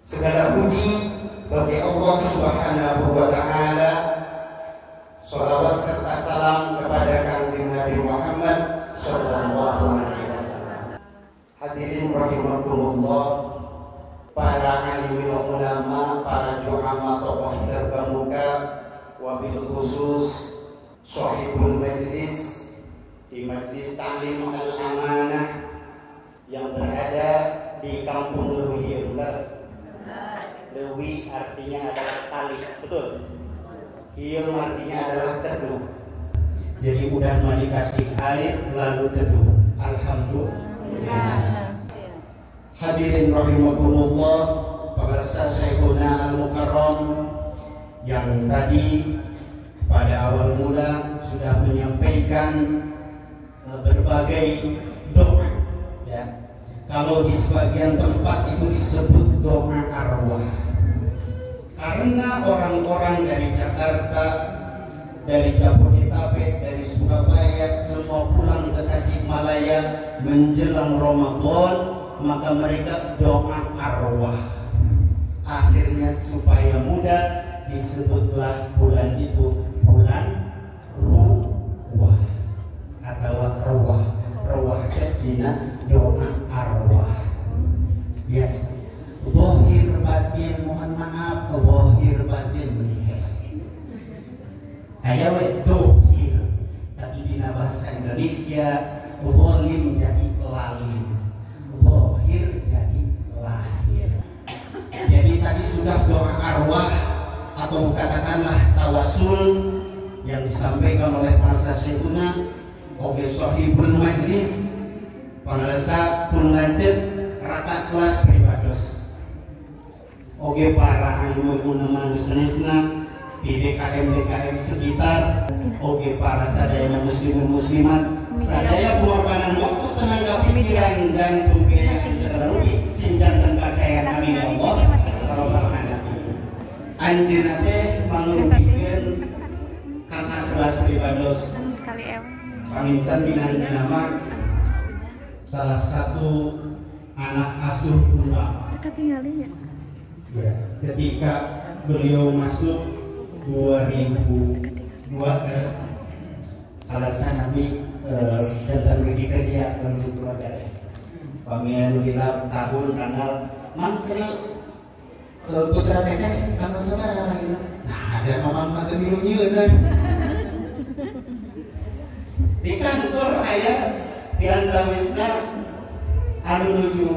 Segala puji bagi Allah Subhanahu wa Ta'ala. Sholawat serta salam kepada Kanjeng Nabi Muhammad Sallallahu Alaihi Wasallam. Hadirin rahimakumullah, para alim ulama, para juhama, tokoh terkemuka, wabil khusus sahibul majlis di Majlis Ta'lim Al-Amanah yang berada di Kampung Leuwi. Benar? Leuwi artinya adalah kali, betul? Hiu artinya adalah teduh. Jadi udah mau dikasih air lalu teduh. Alhamdulillah. Hadirin rahimakumullah, pemirsa Syekhuna Al-Mukarram yang tadi pada awal mula sudah menyampaikan berbagai doa, ya. Kalau di sebagian tempat itu disebut doa arwah, karena orang-orang dari Jakarta, dari Jabodetabek, dari Surabaya, semua pulang ke Tasikmalaya menjelang Ramadan, maka mereka doa arwah. Akhirnya supaya mudah disebutlah bulan itu bulan ruwah atau rawah. Rawah artinya doa arwah. Biasa. Zahir batin, mohon maaf, zahir batin menihes. Ayo dohir, tapi di bahasa Indonesia zalim jadi lalim, zahir jadi lahir. Jadi tadi sudah doa arwah atau katakanlah tawasul yang disampaikan oleh para syekhuna oge sahibul majlis pangresa pun lanjut raka kelas pribados oge para anu manusia di DKM sekitar oge para sadaya muslimin muslimat sadaya pengorbanan waktu tenaga pikiran dan pembiayaan segala rugi cinjan dan kasayang amin ya Allah rabbal alamin anjeunna teh mangrugikeun kakak kelas pribados pamintan binangan nama salah satu anak asuh Bapak ketika beliau masuk 2002 alasan kami tentang Wikipedia untuk keluarga pemilihan kita tahun tanggal mancel putra teteh tanggal sabar lahir nah ada mamang mata birunya kan di kantor ayah di antawisna anu nuju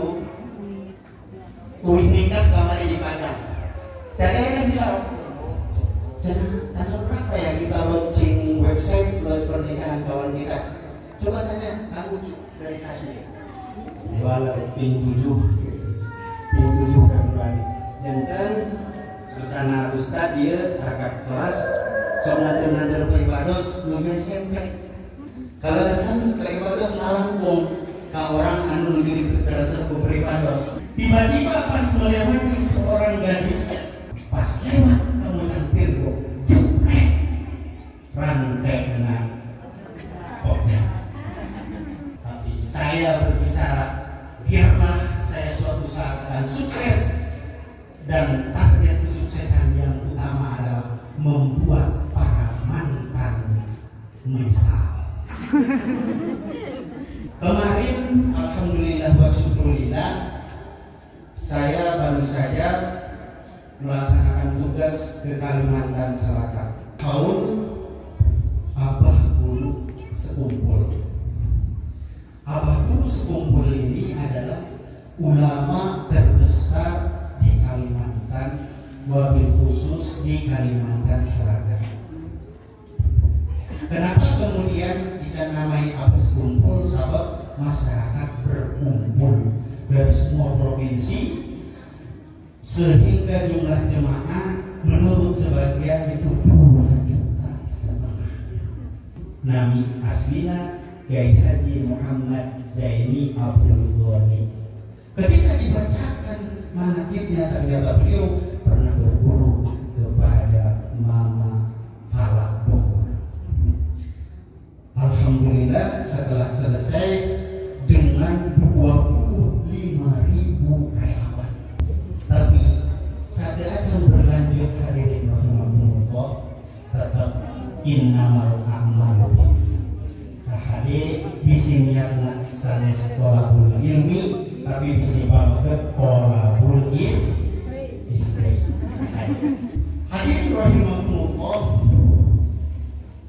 kuih nikah kamar di Padang saya yang bilang tanggal berapa ya kita launching website plus pernikahan kawan kita coba tanya kamu dari kasih jualan pin 7 kan kembali jantan bersama Ustad dia rakat kelas sok nanti pribados nuju SMP kalau resan pribados ngalangkung ke orang anu nuju resan pribados tiba-tiba pas melewati seorang gadis pas lewat kamu hampir jepret rantai kena pokoknya tapi saya berbicara biarlah saya suatu saat akan sukses dan target kesuksesan yang utama adalah membuat para mantan menyesal. Kemarin alhamdulillah wa syukurillah saya baru saja melaksanakan tugas ke Kalimantan Selatan. Tahun Abah Guru Sekumpul. Abah Guru Sekumpul ini adalah ulama terbesar di Kalimantan, wabil khusus di Kalimantan Selatan. Kenapa kemudian dinamai Abah Sekumpul? Sebab masyarakat berkumpul dari semua provinsi sehingga jumlah jemaah menurut sebagian itu 2,5 juta. Nami aslinya Kiai Haji Muhammad Zaini Abdul Ghani. Ketika dibacakan manaqibnya ternyata beliau pernah berguru kepada Mama Falak Bogor. Alhamdulillah setelah selesai dengan 25.000 relawan. Tapi saat akan berlanjut hadirin rahimahumullah tetap innamal a'malu hadir bisi niatna sanes tolabul ilmi tapi bisi bangket tolabul istri. Hadirin rahimahumullah,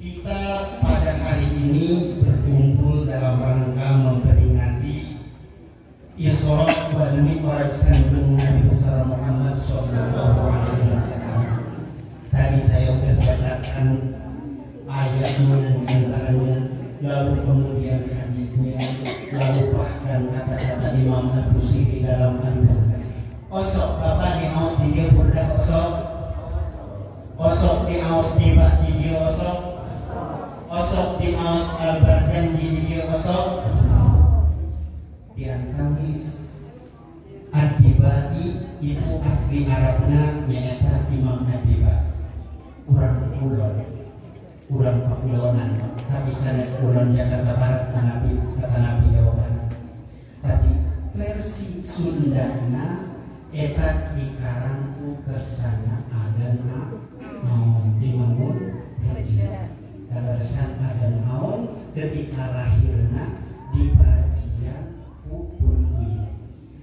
kita pada hari ini berkumpul dalam rangka memperingati Isra wal Mi'raj kanjeng Nabi besar Muhammad sallallahu alaihi wasallam. Tadi saya sudah bacakan ayatnya diantaranya, lalu kemudian hadisnya, lalu bahkan kata-kata Imam Al-Busiri dalam Al-Burdah. Osok bapak di aus di dia burdah osok di aus di bah di dia osok di aus Al-Barzan di dia di antamis Ad-Dibati itu asli Arabnya nyata Imam Ad-Dibati urang kulon urang pakulonan tapi sanes kulon Jakarta Barat kata Nabi Jawa Barat tapi versi Sundana eta dikarangku kersana agama dimangun kadaresan adan naon ketika lahirna di Parajian Upun Kuih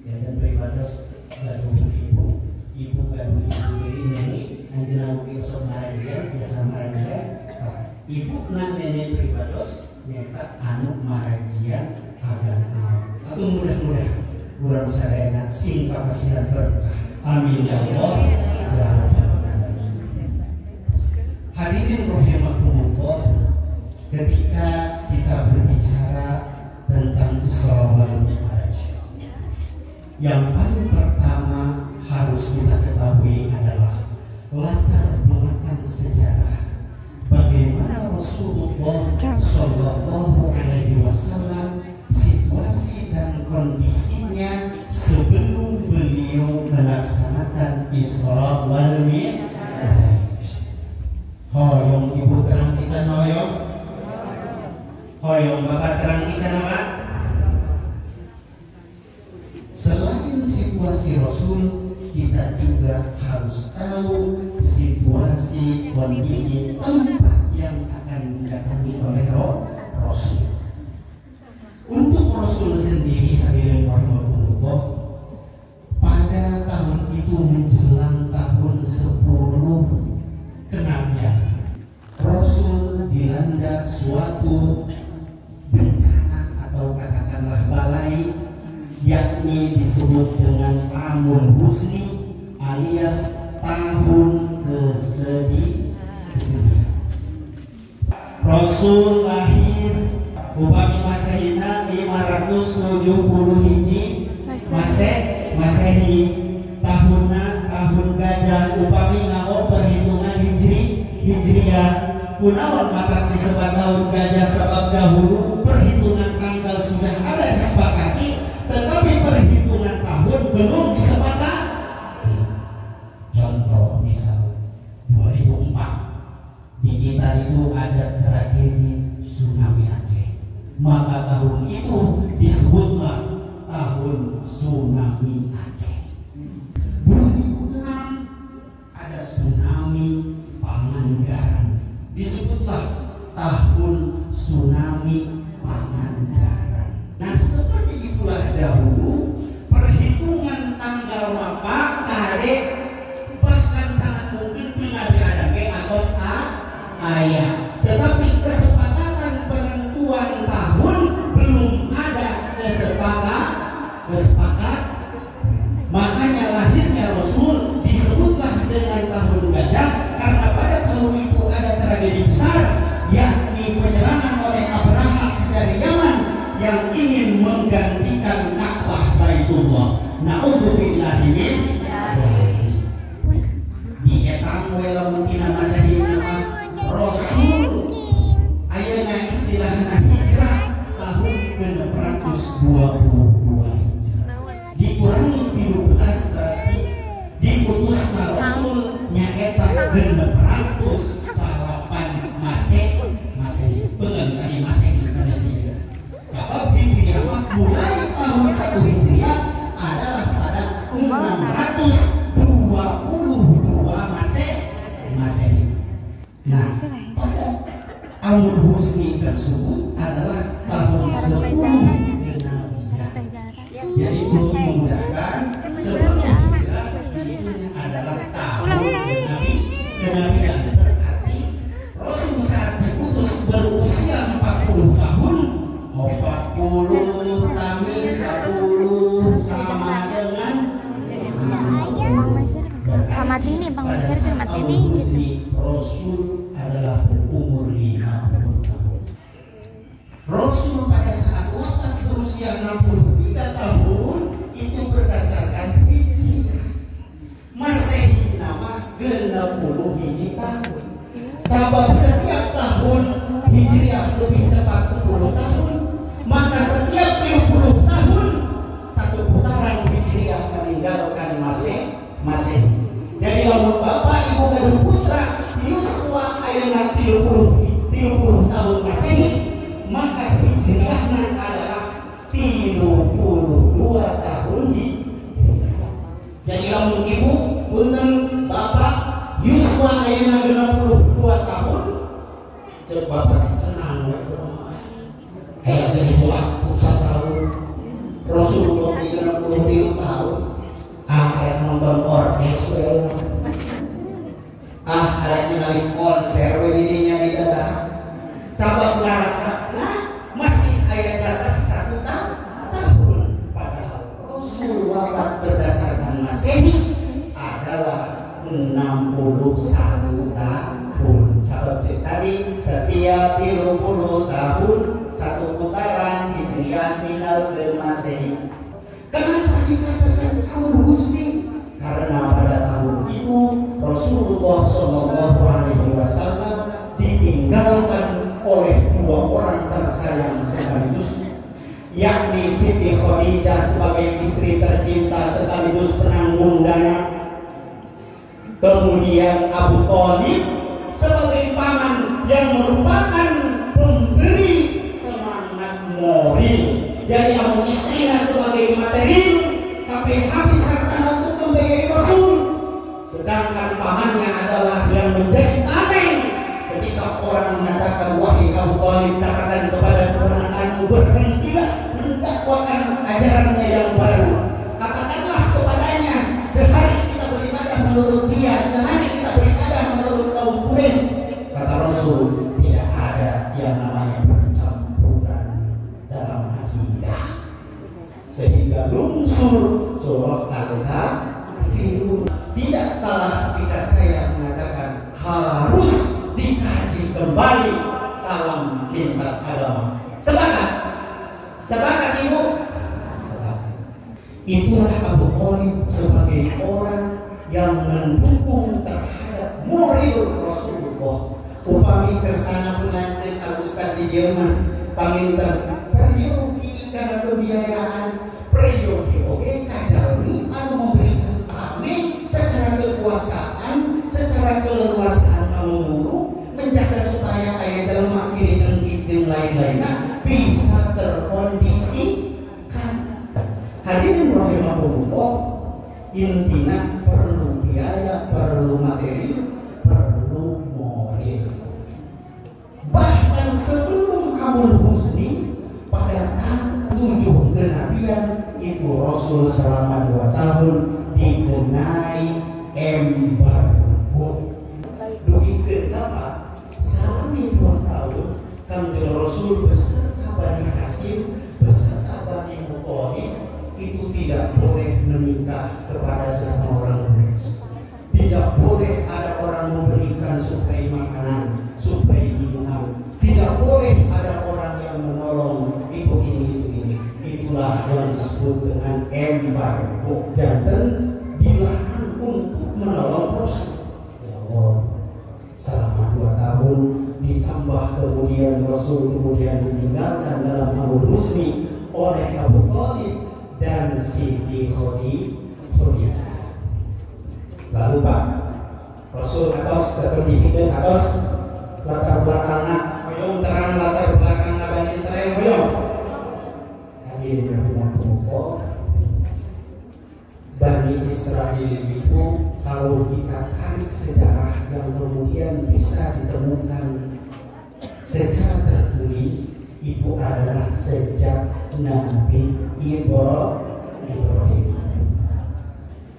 ya dan beribados gaduh ibu gaduh ibu ini anjeunna ugi sok marajian biasa marajian ibu na nenek beribados nyata anu marajian agan naon atau mudah-mudahan urang sadayana sing kapasihan berkah amin ya Allah ya Rabbal Yang paling pertama harus kita ketahui adalah latar belakang sejarah. Bagaimana Rasulullah Shallallahu Alaihi Wasallam situasi dan kondisinya sebelum beliau melaksanakan Isra wal Mi'raj. Hoyong ibu terang di sana, hoyong. Hoyong bapak terang di sana, Pak. Selain situasi Rasul, kita juga harus tahu situasi kondisi tempat yang akan didatangi oleh Rasul. Untuk Rasul sendiri, hadirin rahimahullah, pada tahun itu menjelang tahun 10 kenabian, Rasul dilanda suatu bencana atau katakanlah balai, yakni disebut dengan Amul Husni alias tahun kesedihan. Rasul lahir upami Masehina 570 Hijri Masehi, tahunna tahun gajah upami ngao perhitungan Hijriyah. Kunaon maka disebut tahun gajah sebab dahulu perhitungan tanggal sudah ada disepakati, tetapi perhitungan tahun belum disepakati. Contoh misal 2004 di kita itu ada tragedi tsunami Aceh, maka tahun itu disebutlah tahun tsunami Aceh. 2006 ada tsunami Pangandaran, disebutlah tahun tsunami Pangandaran. Nah, seperti itulah dahulu perhitungan tanggal mapa kare, bahkan sangat mungkin tinggal diadake atau ayah. Tetapi kesepakatan penentuan tahun belum ada kesepakat. Makanya lahirnya Rasul disebutlah dengan tahun gajah, karena pada tahun itu ada tragedi besar, yakni penyerangan oleh Abraha dari Yaman yang ingin menggantikan Ka'bah Baitullah. Na'udzubillahi min dzalik. Di etang we lamun tina Masehina mah Rasul ayeuna istilahna hijrah tahun 622 Hijrah. Dikurangi 13 berarti diutusna Rasul nyaeta 608 Masehi. Bener tadi Masehi Hijrah. Sebab Hijriah mah mulai tahun 1 Hijriah adalah pada 622 Masehi. Nah, pada Amul Husni tersebut adalah tahun 10 kenabian. Jadi untuk memudahkan, 10 Hijrah itu adalah tahun kenabian. Berarti Rasul saat diutus berusia 40 tahun. 40 tambah 10 sama dengan sama ini Bang Mesir ke mati ini gitu. Rasul adalah berumur 50 tahun. Rasul pada saat wafat berusia 63 tahun itu berdasarkan Hijriah. Masehi nama 60 Hijri tahun. Sebab setiap tahun Hijriah lebih tepat 10 tahun, maka setiap 30 tahun satu putaran Hijriah meninggalkan Masehi. Jadi lamun bapak ibu gaduh putra yuswa ayeuna 30 tahun Masehi, maka Hijriahna adalah 32 tahun Hijriah. Jadi lamun ibu punten bapak yuswa ayeuna 62 tahun, cek bapak tenang we kayak beri waktu 1 tahun. Rasulullah 33 tahun. Arek nonton orkes we, arek ningali konser we didinya di dadah. Sabab ngarasa masih aya jatah 1 tahun. Padahal Rasul wafat berdasarkan Masehi adalah 61 tahun. Sabab tadi setiap 30 tahun satu putaran Hijriah tinggal ke Masehi. Kenapa dikatakan Rasulullah Shallallahu Alaihi Wasallam ditinggalkan oleh dua orang tersayang sekaligus, yakni Siti Khadijah sebagai istri tercinta sekaligus penanggung dana, kemudian Abu Thalib sebagai paman yang merupakan pemberi semangat moral. Jadi Abu istrinya sebagai material sampai habis harta untuk membiayai Rasul, sedangkan pamannya adalah yang menjadi tameng ketika orang mengatakan, wahai Abu Thalib, katakan kepada keponakanmu berhentilah mendakwakan ajarannya yang baru. Katakanlah kepadanya, sehari kita beribadah menurut dia, sehari kita beribadah menurut kaum Quraisy. Kata Rasul, tidak ada yang namanya percampuran dalam akidah, sehingga lungsur surah Al-Kafirun. Tidak salah jika saya mengatakan harus dikaji kembali salam lintas agama. Sepakat? Sepakat Ibu? Sepakat. Itulah Abu Thalib sebagai orang yang mendukung terhadap moral Rasulullah. Upami kersana penanti Ustaz di Jerman, paminten peryogi karena pembiayaan, peryogi oke kajalmi anu memberikan kami secara kekuasaan, secara keleluasaan kamu muruk, menjaga supaya kayak jelma kiri dan yang lain-lainnya bisa terkondisikan. Hadirin rahimahullah, intinya perlu biaya, perlu materi, perlu moral. Bahkan sebelum Amul Husni pada tahun 7 kenabian itu Rasul selama 2 tahun dikenai embargo. Dugi kenapa? Selama 2 tahun Kanjeng Rasul beserta Bani Hashim, beserta Bani Muthalib itu tidak boleh menikah kepada sesama orang Quraisy. Tidak boleh ada orang memberikan suplai makanan, suplai minuman. Tidak boleh ada orang yang menolong itu ini. Itulah yang disebut dengan embargo. Jangan dilarang untuk menolong Rasul. Ya Allah, selama 2 tahun ditambah kemudian Rasul kemudian ditinggalkan dalam Amul Husni oleh Abu Thalib dan Siti Khadijah. Lalu Pak, Rasul atas kondisikan atas latar belakangnya, hoyong terang latar belakangnya Bani Israel hoyong. Hadirin rahimahullah, Bani Israel itu kalau kita tarik sejarah yang kemudian bisa ditemukan secara tertulis, itu adalah sejak Nabi Ibrahim.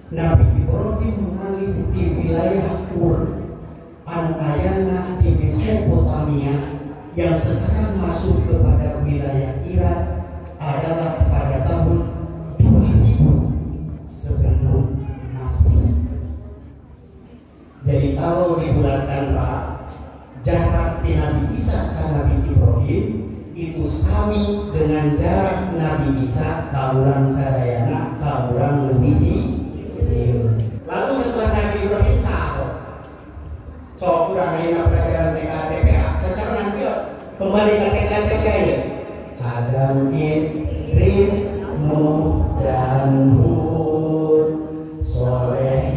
Nabi Ibrahim mengalih di wilayah Ur, Anayana di Mesopotamia yang sekarang masuk kepada wilayah Irak adalah pada tahun 2000 sebelum Masehi. Jadi kalau dibulatkan Pak, jarak di Nabi Isa ke Nabi Ibrahim itu sami dengan jarak Nabi Isa kaulang sadayana kaulang lebih. Lalu setelah Nabi Ibrahim sahur, so kurang enak pelajaran TKTPA. Secara nanti kembali ke TKTPA ya. Adam, Idris, Nuh dan Hud, Soleh,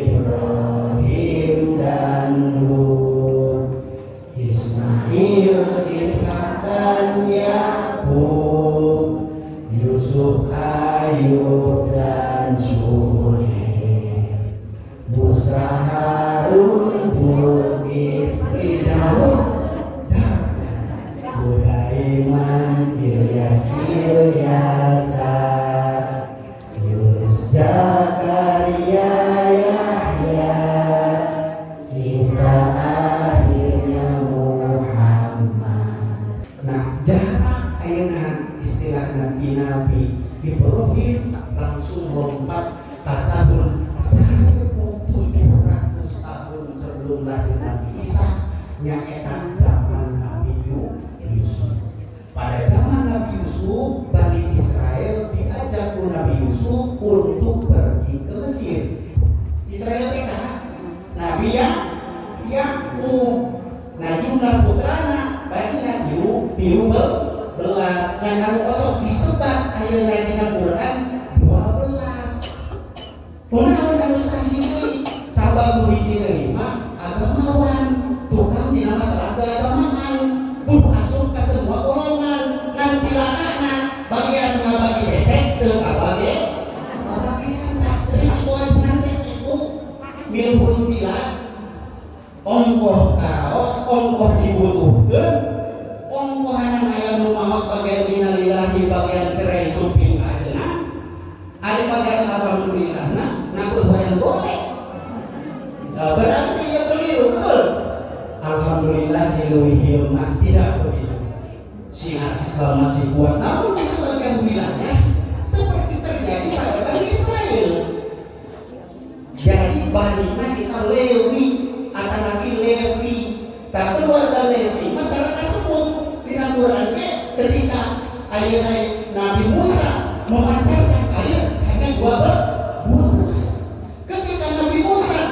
Ibrahim dan Lut, Ismail, Ishak dan Yakub, Yusuf, Ayub dan Syuaib, Musa, Harun, Zulkifli, Daud, Sulaiman, Ilyas, Yunus, Zakaria, Yahya, Isa, akhirnya Muhammad. Nah, jarak enak istilah Nabi Ibrahim langsung lompat ke tahun 1700 tahun sebelum lahir Nabi Isa, nyaetan zaman Nabi Yusuf. Pada zaman Nabi Yusuf, Bani Israel diajak Nabi Yusuf untuk pergi ke Mesir. Israel bisa. Nah, Nabi Yakub. Nah jumlah putrana berarti tilu belas. Nah kamu kosong disebat ayeuna dina Quran 12. Kunaon anu sahihi sabab hiji deui mah agamawan tukang dina masalah keagamaan kudu asup ka semua golongan ngan cilakana bagian ngabagi besek teu abage milhun bilang ongkoh kaos, ongkoh dibutuhkan, ongkoh anak ayam rumah bagian minalillahi bagian cerai suping ajeuna, ada bagian alhamdulillah nak yang boleh. Nah, berarti ya keliru betul. Alhamdulillah diluwihi mah tidak begitu. Syiar Islam masih kuat, namun di sebagian wilayah seperti terjadi pada Bani Israel. Jadi Bani kita Lewi atau Nabi Levi, tak keluarga Levi masyarakat tersebut dinamurangnya ketika air Nabi Musa memancarkan air hanya 12. Ketika Nabi Musa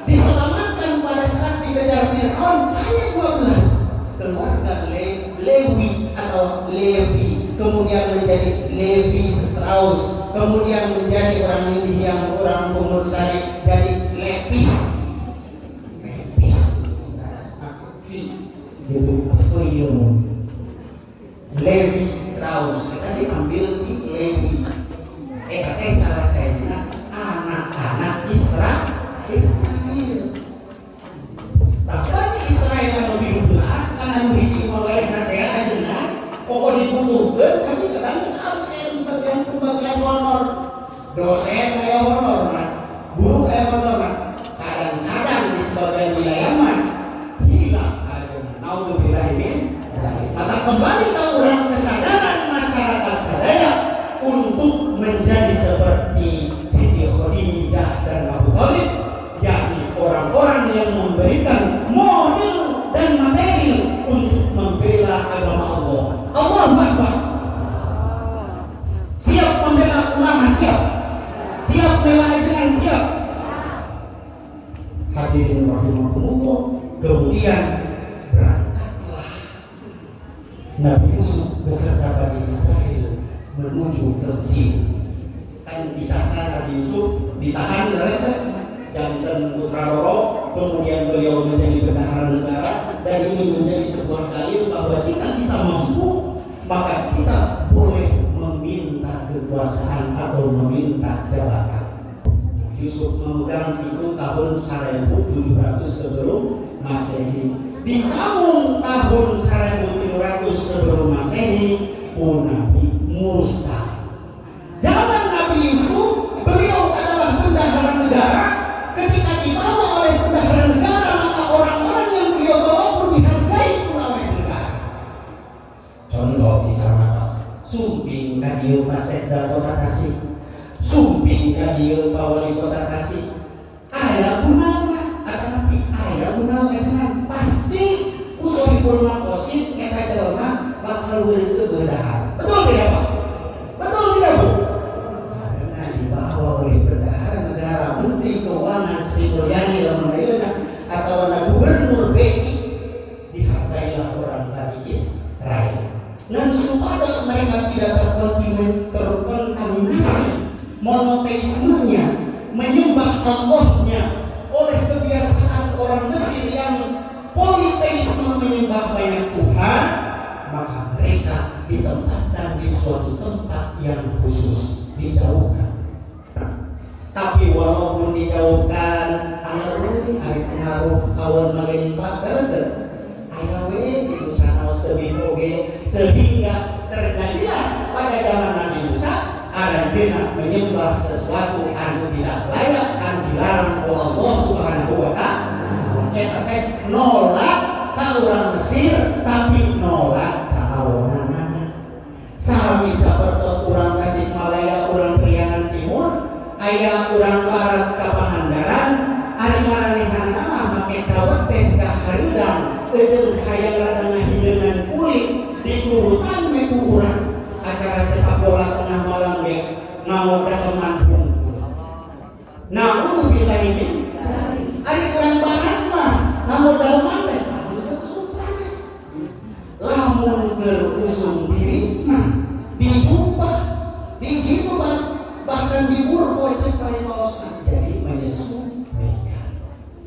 diselamatkan pada saat dikejar Fir'aun hanya 12. Keluarga Lewi atau Levi kemudian menjadi Levi Strauss, kemudian menjadi orang India yang orang umur sari jadi Lepis itu film Levi Strauss kita diambil di Levi salah saya anak-anak Israel tapi Israel yang lebih luas karena biji mulai nanti aja pokok dibutuhkan kami kadang harus pembagian honor dosen kayak honor guru kayak honor kadang-kadang di sebagian wilayah mah hilang aja naudzubillah min maka kembali ke orang kesadaran masyarakat sadaya untuk menjadi seperti Siti Khadijah dan Abu Thalib, yakni orang-orang yang memberikan modal dan materi untuk membela agama Allah. Allahu Akbar. Siap membela ulama, siap membela ajaran, siap. Hadirin rahimakumullah. Kemudian berangkatlah Nabi Yusuf beserta Bani Israel menuju ke Mesir. Kan di sana Nabi Yusuf ditahan jantan putra Roro, kemudian beliau menjadi bendahara negara, dan ini menjadi sebuah dalil bahwa jika kita mampu maka kita boleh meminta kekuasaan atau meminta jabatan. Yusuf memegang itu tahun 1700 sebelum Masehi. Di sambung tahun 1700 sebelum Masehi pun Nabi Musa. Zaman Nabi Yusuf beliau adalah bendahara negara. Ketika dibawa oleh bendahara negara maka orang-orang yang beliau bawa pun dihargai pula oleh negara. Contoh misalnya sumping kadieu Pasekda Kota Tasik, sumping kadieu Wali Kota Tasik, aya gunana atanapi aya gunana cuman pasti usulipun makosid eta jelema bakal geus sebeudahar. Betul tidak Pak? Betul tidak Bu? Karena dibawa oleh bendahara negara, Menteri Keuangan Sri Mulyani Ramadana atau Gubernur BI, dihargailah orang Bani Israel. Dan supaya mereka tidak terkontaminasi monoteismenya, menyembah Allahnya oleh kebiasaan orang Mesir yang politeisme menyembah banyak Tuhan, maka mereka ditempatkan di suatu tempat yang khusus, dijauhkan. Tapi walaupun dijauhkan, ada pengaruh kawan magani Pak terus ayawe itu sanaos tebih oge, sehingga terjadilah pada zaman Nabi Musa ada jenak menyembah sesuatu anu tidak layak, anu dilarang oleh Allah Subhanahu wa Ta'ala. Kita nolak ka urang Mesir tapi nolak ka awanana. Sami sapertos urang Tasikmalaya, urang Priangan Timur, aya urang barat ka Pangandaran, ari maranehanna mah make cawet teh ka hareudang, eueuh hayang rada ngahideungan kulit diturutan me ku urang. Acara sepak bola tengah malam ge ngamodah manhung. Nah, ini ari urang barat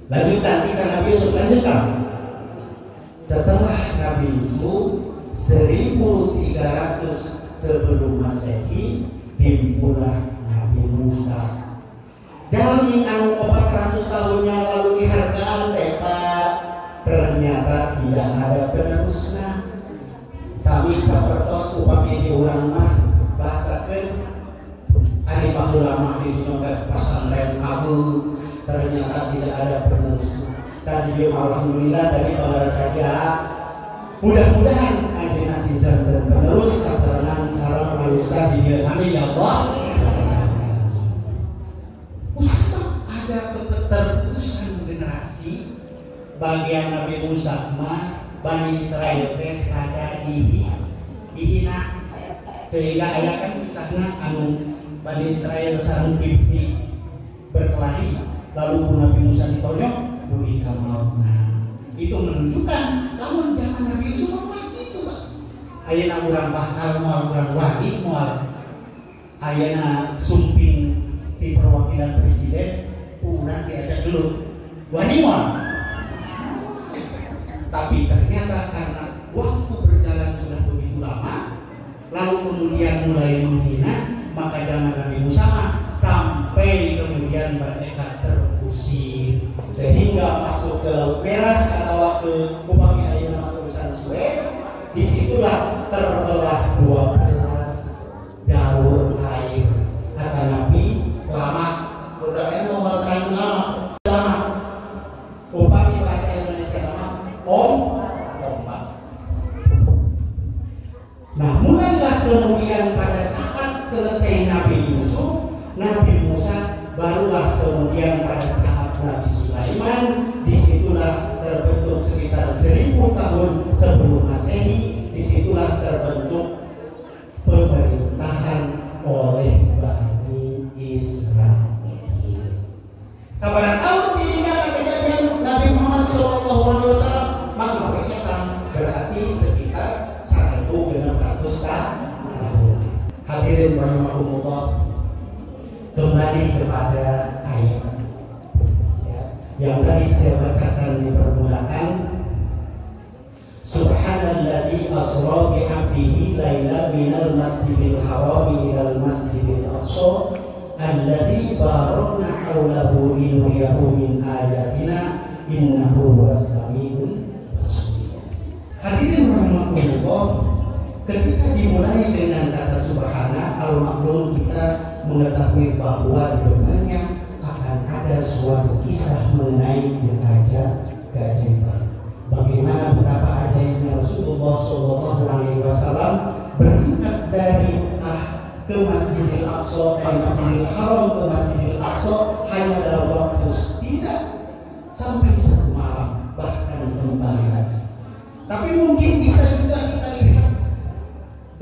Lanjutan kisah Nabi Yusuf, lanjutan. Setelah Nabi Yusuf 1300 sebelum Masehi timbulah Nabi Musa. Jalmi anu 400 tahunnya lalu dihargaan Pak, ternyata tidak ada penerusnya. Sami sapertos upami diurang mah bahasakeun ari baheula mah di dina pasantren abu, ternyata tidak ada penerusnya. Dan dia alhamdulillah dari pengarasasi mudah-mudahan akhirnya sidang dan penerus sasaran sarang meneruskan di dia. Amin ya Allah. Ustaz, ada keterusan generasi bagian Nabi Musa mah Bani Israel teh rada dihina sehingga aya kan kisahna anu Bani Israel sareng Kipti berkelahi lalu Nabi Musa ditonyok dugi ka maut. Itu menunjukkan lamun zaman Nabi Yusuf mah gitu Pak. Ayeuna urang bakal moal urang wagi moal ayeuna sumping di perwakilan presiden urang diajak gelut wani moal. Tapi ternyata karena waktu berjalan sudah begitu lama, lalu kemudian mulai menghina, maka zaman Nabi Musa sampai kemudian mereka terusir sehingga masuk ke Laut Merah atau ke upami ayeuna urusan Suez. Disitulah terbelah 12 jalur air. Kata Nabi lama, udah mau terang lama. Upami bahasa Indonesia lama. Ombak. Nah, mulailah kemudian pada saat selesai Nabi Yusuf, Nabi Musa, barulah kemudian pada saat Nabi Sulaiman, disitulah terbentuk sekitar 1000 tahun sebelum Masehi, disitulah terbentuk pemerintahan oleh Bani Israel. Kapan tahun dirinya kejadian Nabi Muhammad SAW, maka mereka berarti sekitar 1600 tahun. Hadirin rahimakumullah, kembali kepada ayat yang tadi saya bacakan di permulaan. Subhanalladzi asra bi 'abdihi lailan minal masjidil harami ilal masjidil aqsa alladzi barakna haulahu linuriyahu min ayatina innahu huwas samiul basir. Hadirin rahimakumullah, ketika dimulai dengan kata subhana, al-maklum kita mengetahui bahwa di depannya akan ada suatu kisah mengenai keajaiban. Bagaimana betapa ajaibnya Rasulullah SAW berangkat dari ke Masjidil Aqsa, dari Masjidil Haram ke Masjidil Aqsa hanya dalam waktu tidak sampai 1 malam, bahkan kembali lagi. Tapi mungkin bisa juga kita lihat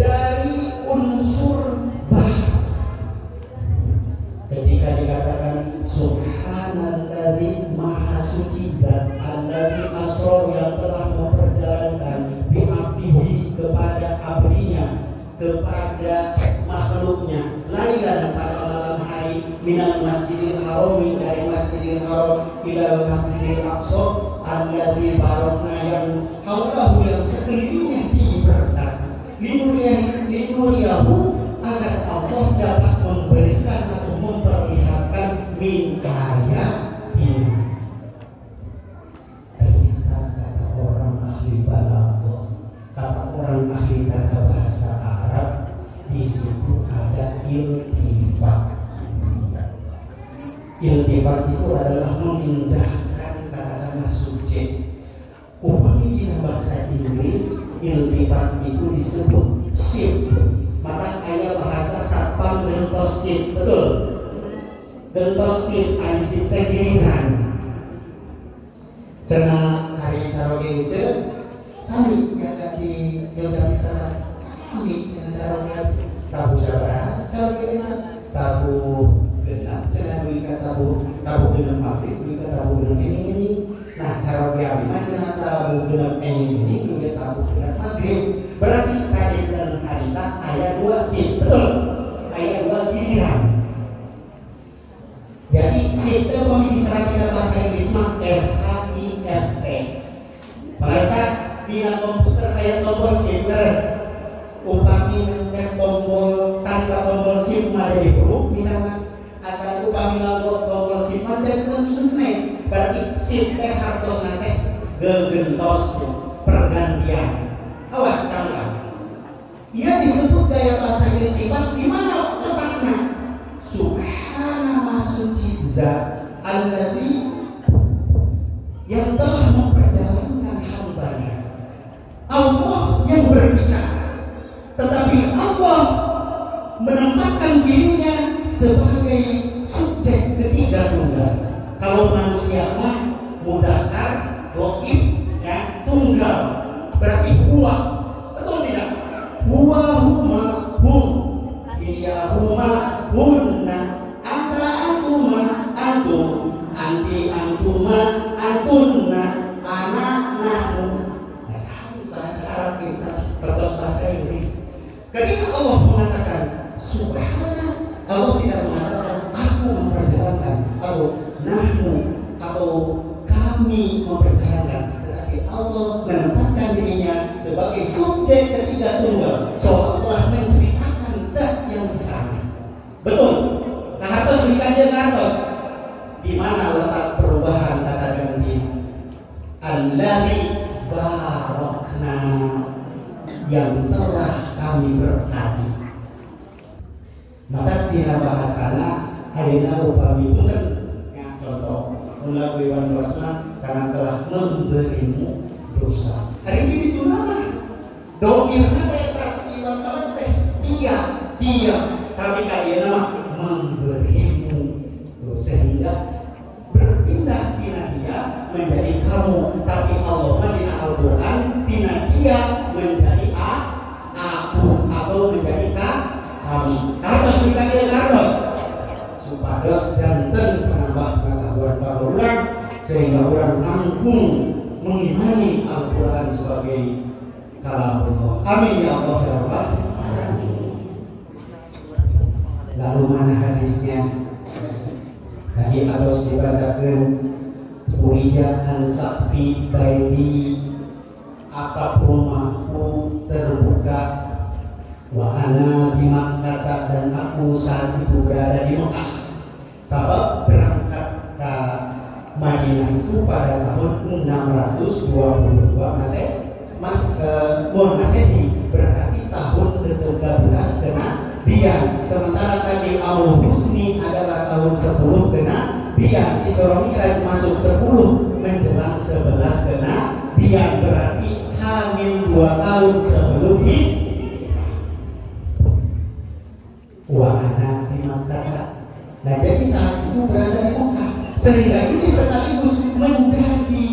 dari unsur bahasa ketika dikatakan Subhanalladzi maha suci dan alladzi asra yang telah memperjalankan bi'abdihi kepada abdinya, kepada makhluknya, lailan pada malam hari minal masjidil harami dari masjidil haram ilal masjidil aqsa alladzi barakna yang haulahu yang sekelilingnya diberkati linuriyahu agar Allah dapat memberikan atau memperlihatkan min ayatin. Ternyata kata orang ahli balaghah, kata orang ahli tata bahasa Arab, di situ ada iltifat. Iltifat itu adalah memindahkan kata-kata subjek. Upami di bahasa Inggris, iltifat itu disebut shift. Maka kayak bahasa satpam gentos shift, betul? Gentos shift, ada shift giliran. Cenah hari caroge uce, sami jaga di geografi sami cenah caroge tabu sabaraha, caroge enak tabu genap, cenah duit ka tabu genap maghrib, duit ka tabu genap ini. Nah, caroge abi mah cenah tabu genap ini, duit tabu genap maghrib. Berarti sadin dan harita ayat 2 shift, betul? Ayat 2 giliran. Jadi shift itu kami diserang dalam bahasa Inggris mah SHIFT. Merasa di komputer kayak tombol shift terus. Upami mencet tombol tanpa tombol shift ada di huruf misalnya. Atau upami logo tombol shift ada terus berarti shift hartos nanti gegentos pergantian. Awas kamu. Ia disebut gaya bahasa iltifat di mana letaknya? Subhana ma suci zat alladzi yang telah memperjalankan hambanya. Allah yang berbicara, tetapi Allah menempatkan dirinya sebagai subjek ketiga tunggal. Kalau manusia mah mudzakkar, ghaib, ya, tunggal berarti huwa. Betul tidak? Huwa huma hum, iya huma hunna, anta antuma antum, anti antuma antunna, ana nahnu. Bahasa Arab bisa pertos bahasa Inggris. Ketika Allah mengatakan subhana, Allah tidak mengatakan aku memperjalankan atau nahnu atau kami memperjalankan, tetapi Allah menempatkan dirinya sebagai subjek ketiga tunggal, seolah-olah menceritakan zat yang besar. Betul. Nah, harus dikaji harus di mana letak perubahan kata ganti Allazi barakna, yang telah kami berkati. Maka tina bahasana ayeuna upami punten ya, contoh melalui wandosa karena telah memberimu dosa. Hari ini ditunakan domirna teh traksi wandosa teh dia kami ayeuna memberimu dosa, sehingga berpindah tina dia menjadi kamu, tapi Allah di Al-Quran tina dia menjadi aku atau menjadi kami. Harus kita harus supados janten menambah pengetahuan para orang sehingga orang langsung mengimani Al-Quran sebagai kalamullah. Amin ya Allah ya Rabbal alamin. Lalu mana hadisnya? Tadi harus dibacakan Uriya an sakfi baiti, apapun rumahku terbuka, wahana di Makkah, dan aku saat itu berada di Mekah. Sabab berangkat ke Madinah itu pada tahun 622 Masehi, berarti tahun ke-13 Kenabian. Sementara tadi Abu Husni adalah tahun 10 Kenabian. Isra Mi'raj masuk 10 menjelang 11 Kenabian, berarti hamil 2 tahun sebelum wahana di Makkah. Nah, jadi saat itu berada di Mekah, sehingga ini sekaligus menjadi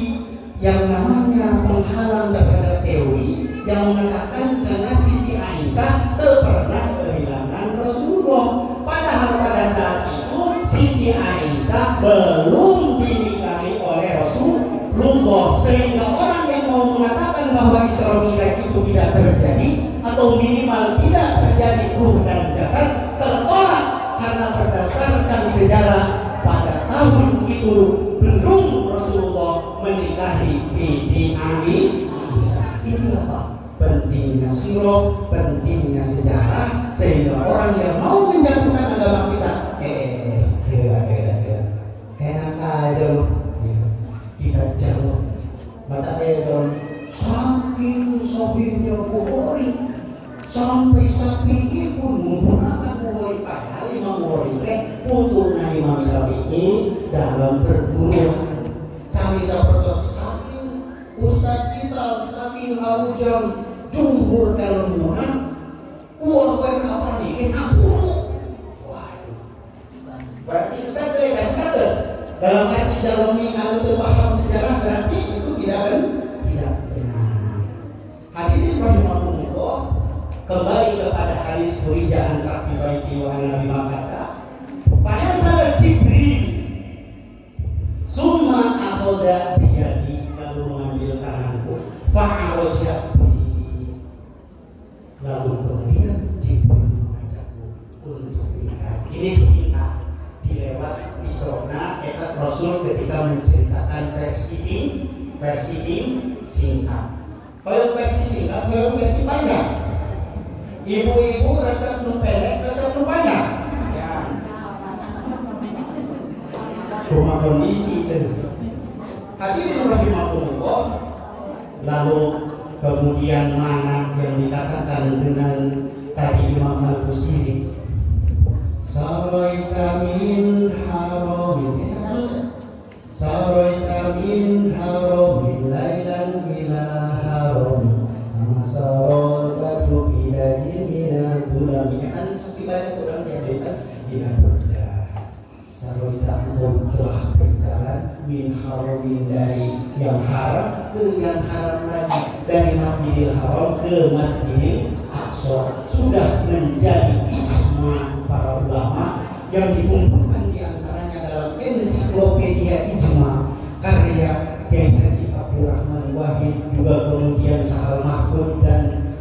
yang namanya penghalang terhadap teori yang mengatakan jangan Siti Aisyah pernah kehilangan Rasulullah. Padahal pada saat itu Siti Aisyah belum dinikahi oleh Rasulullah, sehingga orang yang mau mengatakan bahwa Isra Mi'raj itu tidak terjadi atau minimal tidak terjadi ruh dan jasad tertolak, karena berdasarkan sejarah pada tahun itu belum Rasulullah menikahi Siti Aisyah. Inilah Pak pentingnya sirah, pentingnya sejarah, sehingga orang yang mau menjatuhkan agama kita enak aja kita jawab mata dong saking sobirnya kuhori sampai sapi pun menggunakan kuhori, padahal Imam Bukhari puturnya Imam Syafi'i dalam perguruan sami sapertos saking ustaz kita saking aujang jumhur kalmunan uang baik apa nih kabur. Waduh, berarti sesat dalam arti dalam kalau paham sejarah berarti itu tidak benar. Hadirin rahimahumullah, kembali kepada hadis Uriya an sakfi baiti wa Nabi Makkah. Pada saat Jibril summa akhoda biyadi, lalu mengambil tanganku, fa'arojah, lalu kemudian Jibril mengajakku untuk mi'raj. Ini disingkat dilewat Isra Rasul ketika menceritakan versi singkat. Kalau versi singkat, kalau versi panjang. Ibu-ibu resep nu pendek, resep nu panjang. Rumah kondisi itu. Hadirin rahimakumullah. Lalu kemudian mana yang dikatakan dengan tadi Imam Al-Busiri? Saroita min haramin, saroita min haramin, lailan ila haramin, amasarol batu bidajin minal tulami. Kan dibaca Quran yang beda tidak berbeda. Saroita pun telah berjalan min haramin, dari yang haram ke yang haram lagi, dari Masjidil Haram ke Masjidil Aqsa. Sudah menjadi ijma para ulama yang dikumpulkan diantaranya dalam ensiklopedia ijma karya Kiai Haji Abdurrahman Wahid, juga kemudian Sahal Mahfud dan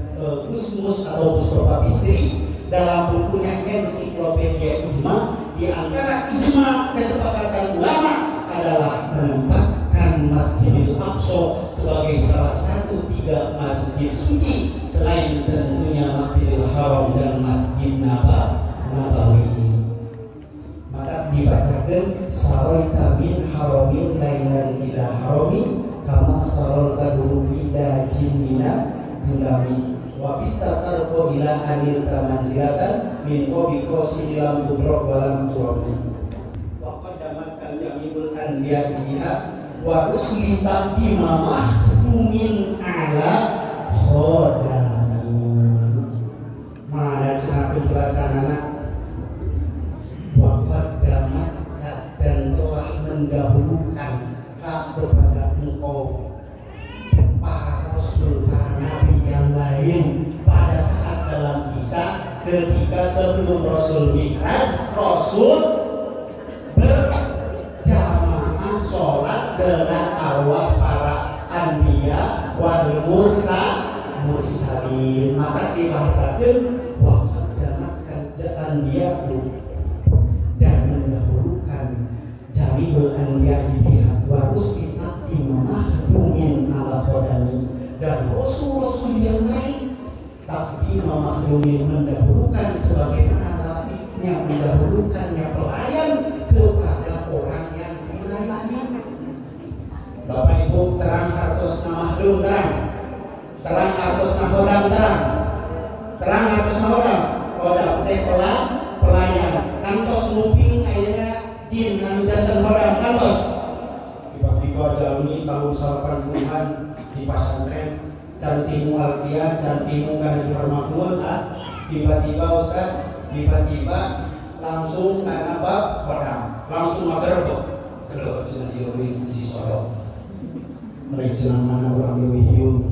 Gusmus atau Mustafa Bisri dalam bukunya ensiklopedia ijma. Di antara ijma kesepakatan ulama adalah menempatkan Masjidil Aqsa sebagai salah satu 3 masjid suci selain tentunya Masjidil Haram dan Masjid Nabawi. Maka dibacakan saroita min haramin lailan ila haramin kama sarol kaduru ila jinnina tulami wa kita tarko ila anil tamanzilatan min qobi qosi lam tubrok walam turabi wa qadamatkan jamibul anbiya biha wa rusli tabdima mahdumin ala khodamin. Mana sangat penjelasan anak wa qadamatkan dan telah mendahulukan kepada engkau para rasul, para nabi yang lain pada saat dalam kisah ketika sebelum Rasul Mi'raj, Rasul berjamaah sholat dengan arwah para anbiya wal mursalin. Maka dibahasakan waktu damatkan anbiya dan mendahulukan jami'ul anbiya biha wa ruslitat imamahdumin ala qadami, dan rasul-rasul yang lain takdim mahdumin mendahulukan sebagaimana latihnya mendahulukannya pelayan kepada orang yang dilayani. Bapak Ibu, terang artos mahdum, terang artos nahodam, terang artos nahodam kodam teh pelayan kantos luping ayeuna jin anu janten hodam kantos. Tiba-tiba jalmi tahun 80-an di pesantren Cantimu Alfiah, Cantimu kana dihormatkeun, tiba-tiba Ustaz, tiba-tiba langsung kana bab hodam, langsung magerebek. Kalau cenah ieu di sodok. Mereka cenah mana urang deui hieu.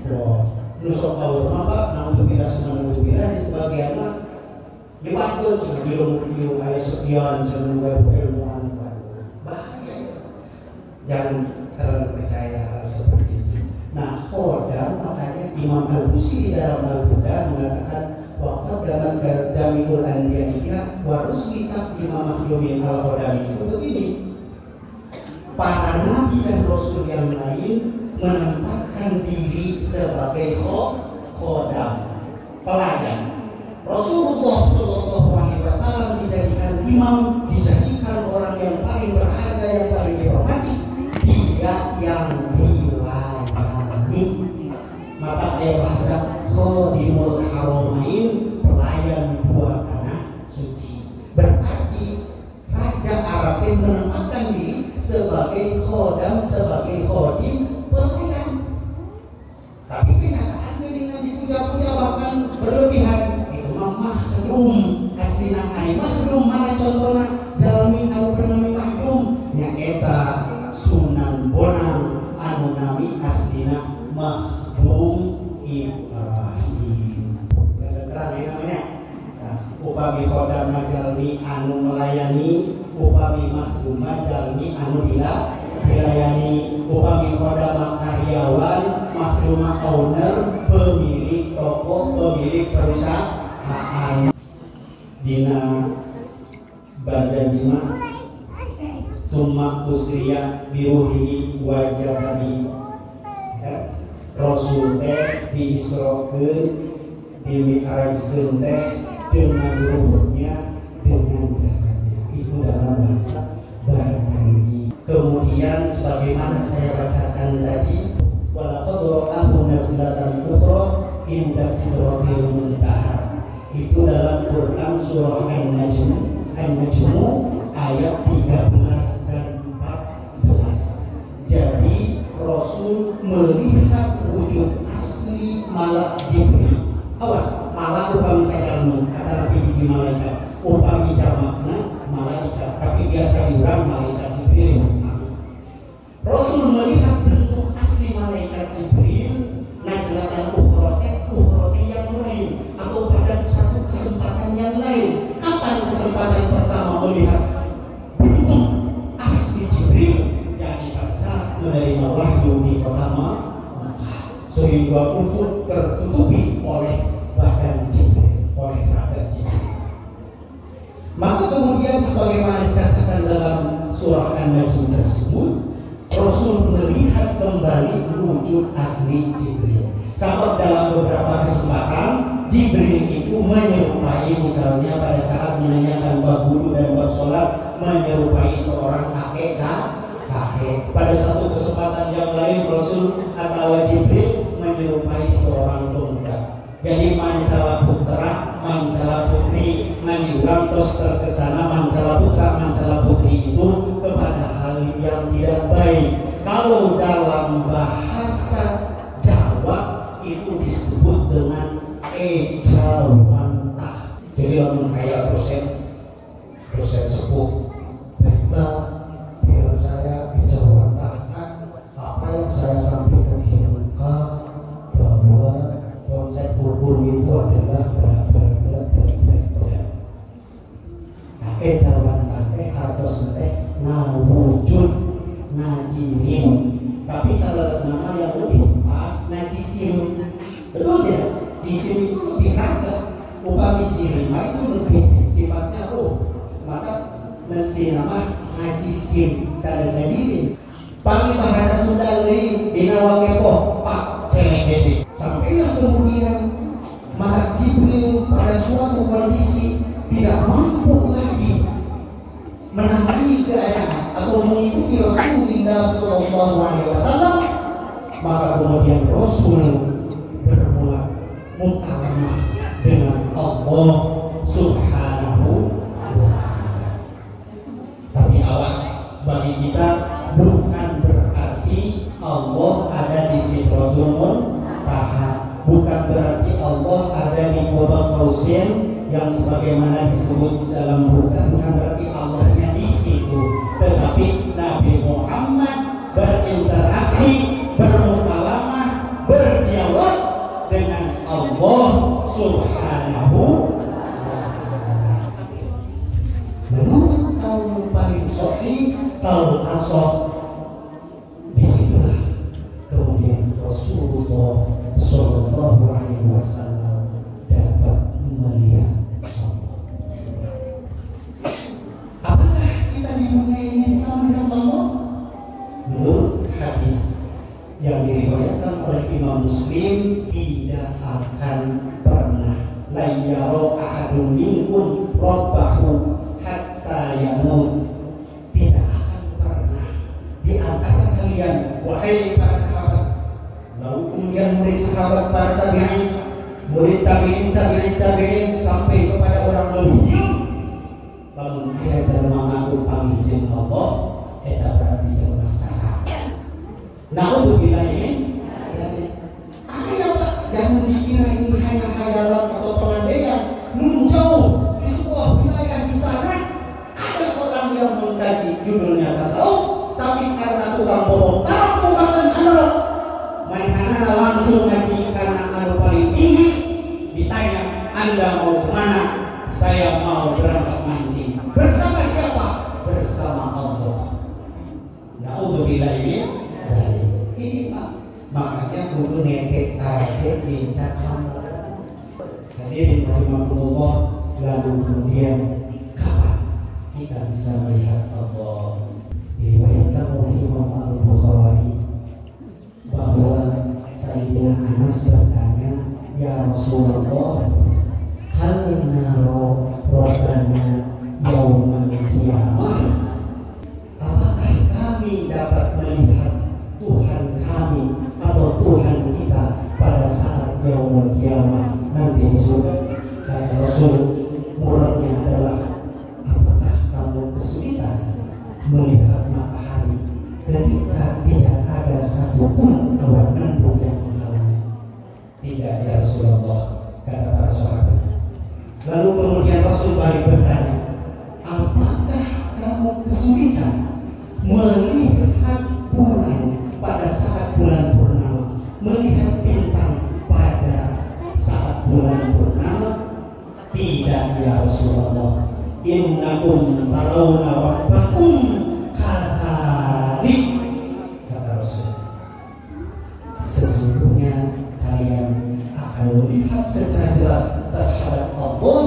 Wah, nu sok baur mah Pak, naudzubillah subhanallah di sebagian mah dibantu cenah di rumah ieu aya sekian cenah ilmuwan. Bahaya. Jangan terlalu percaya hal seperti itu. Nah, kodam makanya Imam Al-Busiri dalam Al-Huda mengatakan waqad dalam jami'ul anbiya wa ruslitat imam mahdumin al-qadami. Itu begini, para nabi dan rasul yang lain menempatkan diri sebagai kodam, pelayan. Rasulullah SAW dijadikan imam, dijadikan orang yang paling berharga, yang paling dihormati. Dia yang dilayani. Maka dia bahasa khodimul haramain, pelayan dua tanah suci. Berarti Raja Arab menempatkan diri sebagai khodam, sebagai khodim, pelayan. Tapi kenyataannya dengan dipuja-puja bahkan berlebihan. Itu mah mahdum, aslina ai mahdum. Mana contohnya jalmi anu bernami mahdum nya eta Sunan Bonang anu nami aslina Mahdum Ibrahim. Kedengeran ini namanya. Nah, upami khodam jalmi anu melayani, upami mahdum jalmi anu dilayani, upami khodam karyawan, mahdum owner, pemilik toko, pemilik perusahaan. Dina Banjarnima summa usriya biruhi wa jasadi. Rasul teh diisrokeun dimi'rajkeun teh dengan ruhnya dengan jasadnya. Itu dalam bahasa ini. Kemudian sebagaimana saya bacakan tadi, walaqad ra'ahu nazlatan ukhra inda sidratil muntaha. Itu dalam Quran surah An-Najm ayat 13 dan 14. Jadi Rasul melihat wujud asli malak Jibril. Awas, malak upami sajalmu, kata Nabi di malaikat. Upami jamakna malaikat, tapi biasa diurang malaikat Jibril. Rasul melihat bentuk asli malaikat Jibril, nazlatan ukhra yang lain, atau pada satu kesempatan yang lain. Kapan kesempatan pertama melihat bentuk asli Jibril? Yani pada saat menerima wahyu di kota Makkah, sehingga ufuk tertutupi oleh badan Jibril, oleh raga Jibril. Maka kemudian sebagaimana dikatakan dalam surah An-Najm tersebut, Rasul melihat kembali wujud asli Jibril. Sebab dalam beberapa kesempatan Jibril itu menyerupai, misalnya pada saat menanyakan bab wudu dan bab sholat, menyerupai seorang kakek. Pada satu kesempatan yang lain Rasul atau Jibril menyerupai seorang pemuda. Jadi mancala putra, mancala putri, maniulang tos terkesana mancala putra, mancala putri itu kepada hal yang tidak baik. Kalau dalam bahasa Jawa itu disebut dengan ejawantah. Jadi lamun kayak dosen sepuh, baiklah biar saya ejawantahkan apa yang saya sampaikan di muka, bahwa konsep hukum itu adalah nah, ejawantah teh harus teh ngawujud najimin, tapi salah nama yang lebih pas najisim. Betul ya? Jisim itu lebih raga, upami jirima itu lebih sifatnya roh, maka mesti nama najisim. Cara sendiri panggil bahasa Sunda ini dinawa kepo pak celengede. Sampailah kemudian malak Jibril pada suatu kondisi tidak mampu lagi menangani keadaan atau mengikuti Rasulullah SAW, maka kemudian Rasul bermula mutalamah dengan Allah Subhanahu wa Ta'ala. Tapi awas, bagi kita bukan berarti Allah ada di Sidratul Muntaha, bukan berarti Allah ada di Qaba Qausain yang sebagaimana disebut dalam bukan berarti Allahnya di situ, tetapi Nabi Muhammad berinteraksi, bermukalamah, berdialog dengan Allah Subhanahu wa Ta'ala. Menurut kaum paling sahih, kaum asal, disitulah kemudian Rasulullah Sallallahu Alaihi Wasallam dapat melihat Allah. Apakah kita di dunia ini bisa melihat Allah? Menurut hadis yang diriwayatkan oleh Imam Muslim, tidak akan pernah la yara ahadun minkum rabbahu hatta yamut. Tidak akan pernah di antara kalian, wahai para sahabat, lalu kemudian murid sahabat para tabi'in, murid tabi'in sampai kepada orang lebih, lalu ayat jalma ngaku pamijin Allah, eta berarti jalma sasar. Na'udzubillah ini jangan dikira ini hanya khayalan atau pengandaian. Jauh di sebuah wilayah di sana ada orang yang mengkaji judulnya tasawuf, tapi karena tukang bohong tahu bukan analog, mainannya langsung ngaji karena anu paling tinggi. Ditanya, Anda mau kemana? Saya mau berangkat mancing. Bersama siapa? Bersama Allah. Na'udzubillah ini Pak, makanya kudu netek aja minta amal. Hadirin rahimakumullah, lalu kemudian kapan kita bisa melihat Allah? Diriwayatkan oleh Imam Al-Bukhari bahwa Sayyidina Anas bertanya, ya Rasulullah, hal naro Rabbana yaumal qiyamah, apakah kami dapat melihat Tuhan kami atau Tuhan kita pada saat yaumul qiyamah nanti di surga? Kata Rasul, muradnya adalah, apakah kamu kesulitan melihat matahari ketika tidak ada satupun awan mendung yang menghalangi? Tidak ya Rasulullah, kata para sahabat. Lalu kemudian Rasul balik bertanya, apakah kamu kesulitan melihat bulan pada saat bulan purnama, melihat bintang pada saat bulan purnama? Tidak ya Rasulullah, innakum tarawna rabbakum kadhalik, kata Rasul, sesungguhnya kalian akan melihat secara jelas terhadap Allah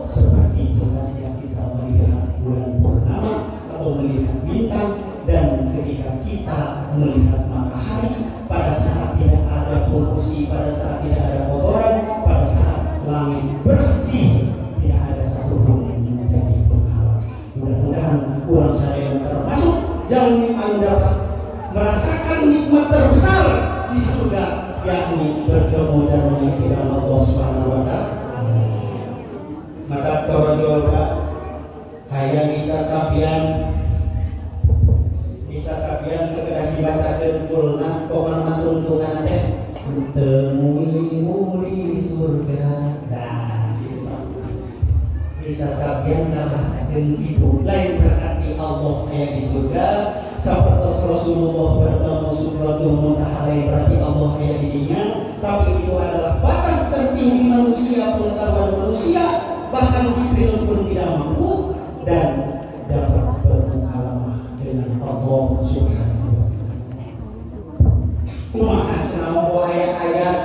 seperti jelasnya kita melihat bulan purnama atau melihat bintang. Dan ketika kita melihat matahari pada saat tidak ada polusi, pada saat tidak ada kotoran, pada saat langit bersih, tidak ada satupun yang menjadi penghalang. Mudah-mudahan kurang saya yang termasuk yang akan dapat merasakan nikmat terbesar di surga, yakni bertemu dan menyaksikan Allah Subhanahu wa Ta'ala. Maka torojol Pak, hayang isa sapian kekedah dibaca kulna pokoknya matuntungan teh temui di surga. Nah gitu Pak, bisa sapian bahasakeun itu lain berarti Allah aya di surga, sapertos Rasulullah bertemu Sudratul Muntaha lain berarti Allah aya di dinya, tapi itu adalah batas tertinggi manusia, pengetahuan manusia, bahkan Jibril pun tidak mampu dan dapat bermukalamah dengan Allah Subhanahu wa Ta'ala. Kumaha selama ayat-ayat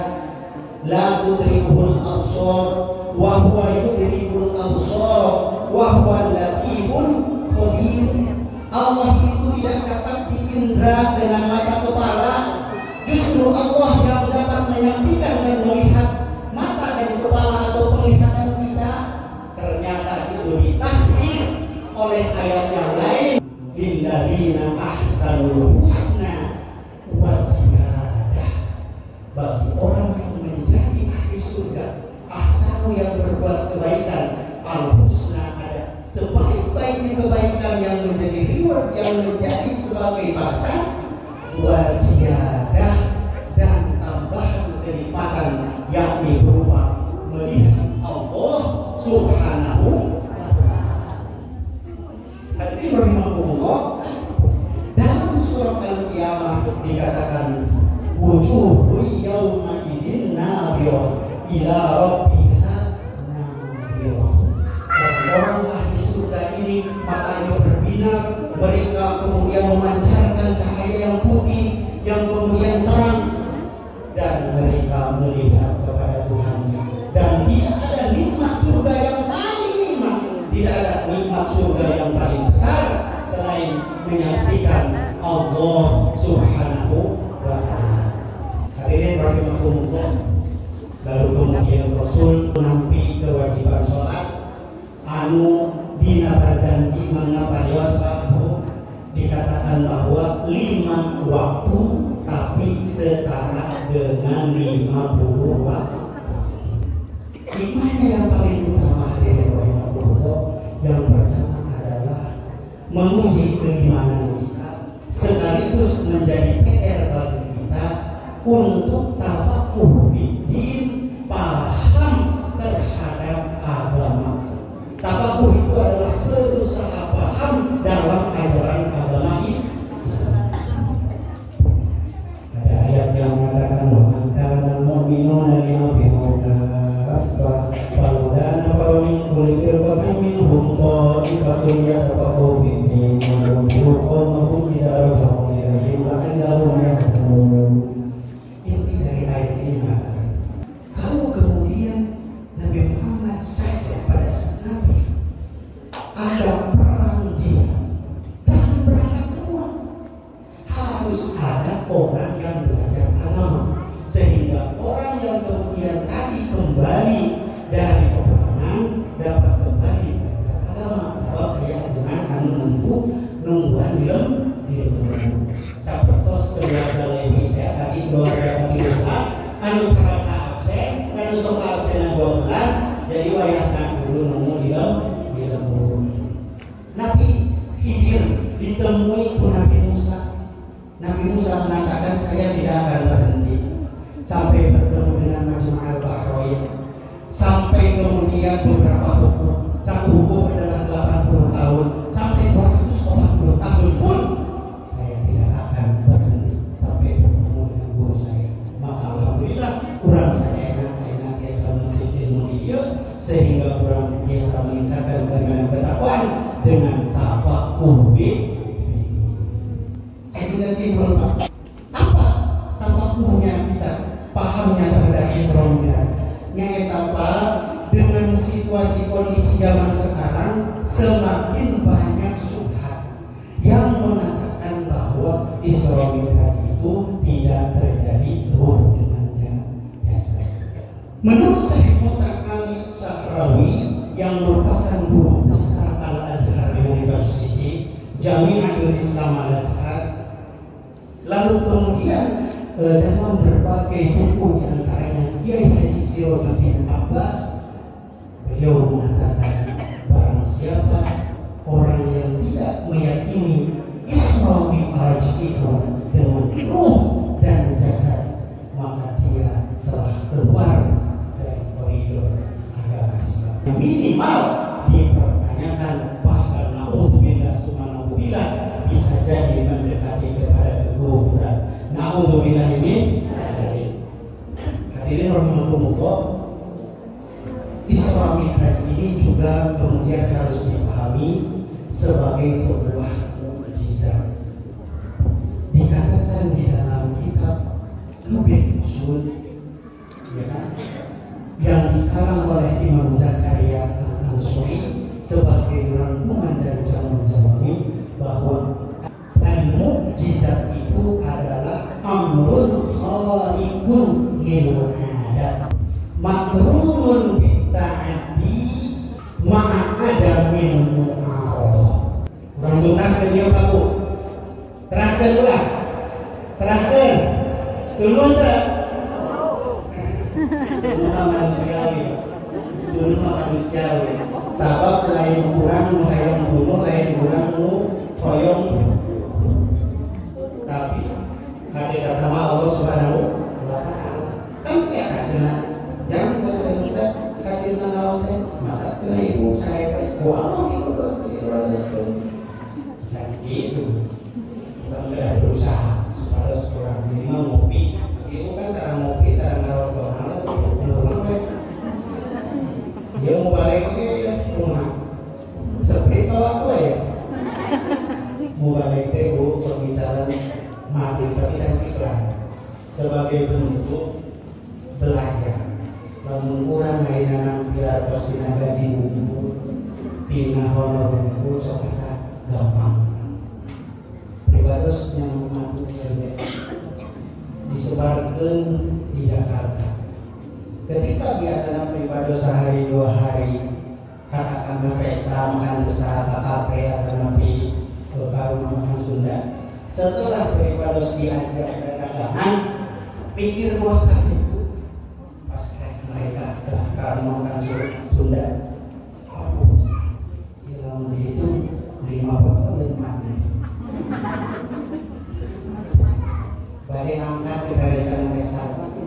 la tudrikul absar wa huwa yudrikul absar wa huwa latiful khabir. Allah itu tidak dapat diindra dengan mata kepala, justru Allah yang dapat menyaksikan dan melihat mata dan kepala atau penglihatan kita. Ternyata itu ditahsis oleh ayat yang lain, lilladzina ahsanul husna wa ziyadah, bagi orang yang menjadi ahli surga. Ahsanu yang berbuat kebaikan, al husna ada sebaik-baiknya kebaikan yang menjadi reward, yang menjadi sebagai balasan, wa ziyadah, dan tambahan kenikmatan yakni berupa melihat Allah Subhanahu wa Ta'ala. Hadirin rahimakumullah, dalam surat Al-Qiyamah dikatakan wujuhu yawma idzin nadhirah ila rabbiha nadhirah. Orang ahli surga ini matanya berbinar, mereka kemudian memancarkan cahaya yang putih yang kemudian terang, dan mereka melihat kepada Tuhannya. Dan tidak ada nikmat surga yang paling nikmat, tidak ada nikmat surga yang paling besar selain menyaksikan Allah Subhanahu wa Ta'ala. Hadirin rahimakumullah, lalu kemudian Rasul menampi kewajiban sholat anu dina berjanji mengapa diwaspahu, dikatakan bahwa 5 waktu tapi setara dengan 50 waktu. Hikmahnya yang paling utama hadirin rahimakumullah, yang pertama adalah menguji keimanan kita, sekaligus menjadi PR bagi kita untuk tafakuh fiddin, paham terhadap agama. Tafakuh itu adalah berusaha paham dalam ajaran agama Islam. Ada ayat yang mengatakan bahwa kana mu'minuna li'afihu kaffa faludana min kulli firqatin minhum ta'ifatun yatafaqahu fid-din wa yunziru qawmahum idza raja'u ilaihim la'allahum yahtadun. Inti ada orang yang belajar agama, sehingga orang yang kemudian tadi kembali dari peperangan dapat kembali belajar agama. Sebab ayah ajaran anu nungguan film sapertos keluarga Lewi ya tadi keluarga 13 anu karena absen anu sok absen 12 jadi wayahna dulu nemu di lembur. Nabi Khidir ditemui ku Nabi Musa. Nabi Musa mengatakan saya tidak akan berhenti sampai bertemu dengan Majma'ul Bahrain, sampai kemudian beberapa hukum. Satu hukum adalah 80 tahun sampai 240 tahun pun saya tidak akan berhenti sampai bertemu dengan guru saya. Maka alhamdulillah kurang saya enak biasa menuntut ilmu dia sehingga kurang biasa meningkatkan keimanan ketakwaan dengan tafakur saya tidak timbul apa tafakurnya kita pahamnya terhadap Isra Mi'raj nyata apa dengan situasi kondisi zaman sekarang semakin banyak syubhat yang mengatakan bahwa Isra Mi'raj itu tidak terjadi zuhur dengan jasad. Menurut Syekh Muhammad Ali Sahrawi yang merupakan guru besar Al-Azhar University, Jami'atul Islam Al-Azhar, lalu kemudian dalam berbagai buku yang antaranya Kiai Haji Sirajuddin Abbas, beliau mengatakan barang siapa orang yang tidak meyakini Isra Mi'raj itu dengan ruh dan jasad, maka dia telah keluar dari koridor agama Islam. Minimal dipertanyakan, bahkan na'udzubillah subhanallah bisa jadi mendekati kepada kekufuran. Na'udzubillah ini hadirin rahimakumullah. Isra Mi'raj ini juga kemudian harus dipahami sebagai sebuah mukjizat. Dikatakan di dalam kitab Lubih Usul, ya kan, yang dikarang oleh Imam Zakaria Al-Ansuri sebagai rangkuman dari Jamul Jawami, bahwa al-mukjizat itu adalah amrun khariqun lil adat makrunun bitta'addi ma'a adamin mu'aradah. Orang tuntas ke dia Pak Bu. Teraskan ulah. Teraskan. Tunggu tak? Tunggu manusiawi. Tunggu manusiawi. Sabab lain kurang lain bunuh lain kurang lu koyong. Tapi hakikat nama Allah Subhanahu wa Ta'ala kan kayak kacena. Jangan terlalu Ustaz kasih nama Ustaz. Maka terlalu ibu saya kayak Allah gitu. Itu bukan udah berusaha supaya seorang minimal ngopi. Itu kan cara ngopi, cara ngerokok pulang dia mau balik ke rumah seperti kalau aku ya mau balik ke pergi jalan mati tapi saya ciklan sebagai bentuk belajar. Namun kurang mainan biar pos dina gaji bumbu dina honor bumbu sok gampang. Pribados yang membantu disebarkan di Jakarta. Ketika biasanya pribados sehari 2 hari katakanlah pesta makan besar KKP atau nabi karung makan Sunda, setelah pribados diajak dagangan pikir 2 kali pas mereka karung makan Sunda. Yang dihitung 5 botol 5 balik angkat segala macam Starbucks.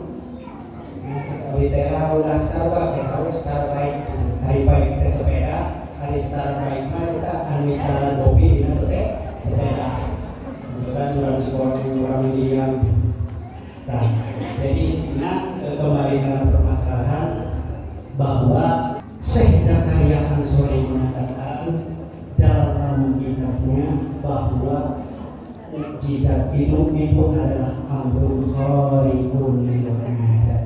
Kita udah Starbucks, kita tahu Starbucks hari baik kita sepeda, hari Starbucks kita hari jalan hobi kita sepeda. Kemudian orang sekolah orang diam. Nah, jadi kembali ke permasalahan bahwa Syekh Zakaria Ansori mengatakan dalam kitabnya bahwa mukjizat itu adalah amrun khariqun lil adat.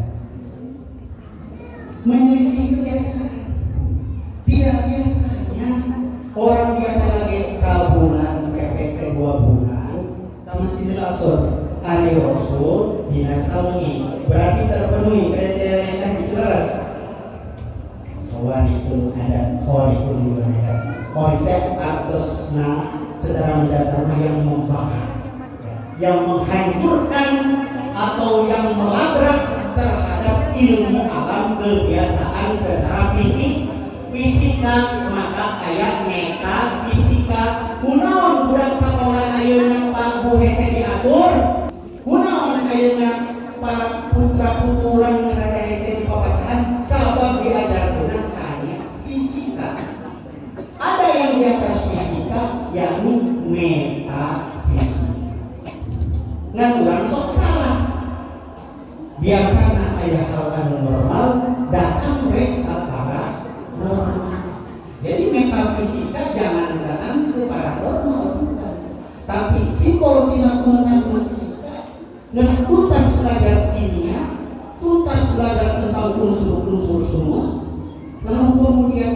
Menyelisih kebiasaan. Tidak biasanya orang biasa lagi 1 bulan, PPT 2 bulan, Masjidil Aqsa Ali Rasul dinasawi berarti terpenuhi kriteria yang jelas. Khawarikul adat, khawarikul adat, konteks atasnya secara mendasar yang membakar, yang menghancurkan atau yang melabrak terhadap ilmu alam kebiasaan secara fisika, maka kayak metafisika. Kunaon budak sekolah ayeuna Pak Bu hese diatur, kunaon ayeuna para putra-puturan rada hese dipapatahan sabab diajarkeun kana fisika. Ada yang di atas fisika yakni metafisika. Ngan urang sok salah. Biasanya aya hal anu normal datang we para normal. Jadi metafisika jangan datang ke paranormal, bukan. Tapi psikologi dan fisika, nges tuntas belajar kimia, tuntas belajar tentang unsur-unsur semua, lalu kemudian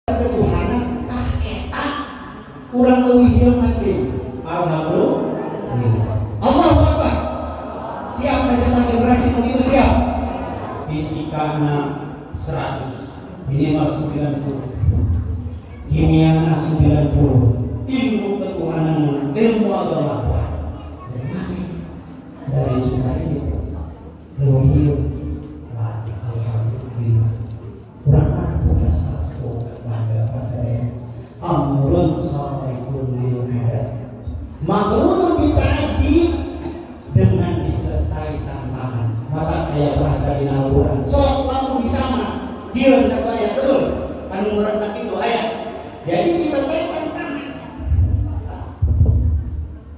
ada Tuhanan, eta, kurang lebih hilang masih. Alhamdulillah. Allahu Akbar. Siap mencetak generasi begitu siap. Fisikanya 100, minimal 90. Kimia 90, ilmu ketuhanan, ilmu agama dari sumber ini lebih alhamdulillah. Kurang ada satu bangga saya amrun khairun lil adat, makrun bitaati dengan disertai tantangan. Maka kayak bahasa di Al-Quran sok lalu di sana dia satu ayat betul kan murad itu ayat. Jadi disampaikan tangan.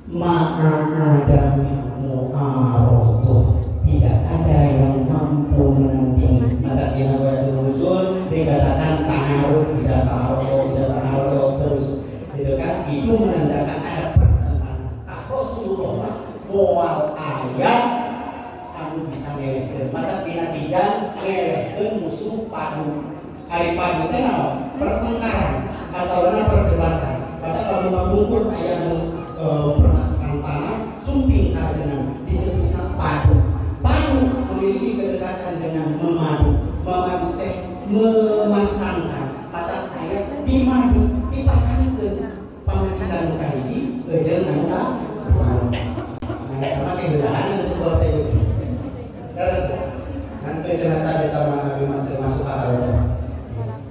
Maka ada mu'arodoh, tidak ada yang mampu menandingi. Maka di Nawatul Usul dikatakan ta'arud, tidak ta'arud terus. Itu kan itu menandakan ada pertentangan. Rasulullah mual ayat kamu bisa ngelehkeun. Maka binatijan ngelehkeun musuh padu. Hari padu itu pertengkaran atau perdebatan. Maka kalau mengukur ayat permasalahan tanah, sumping kajenan disebutkan padu. Padu memiliki kedekatan dengan memadu. Memadu teh memasangkan. Maka ayat dimadu dipasangkan. Pamajikan kahiji kejeun anu ka. Nah, sama kehilangan itu sebuah teori. Terus nanti cerita di taman Nabi Muhammad masuk akal.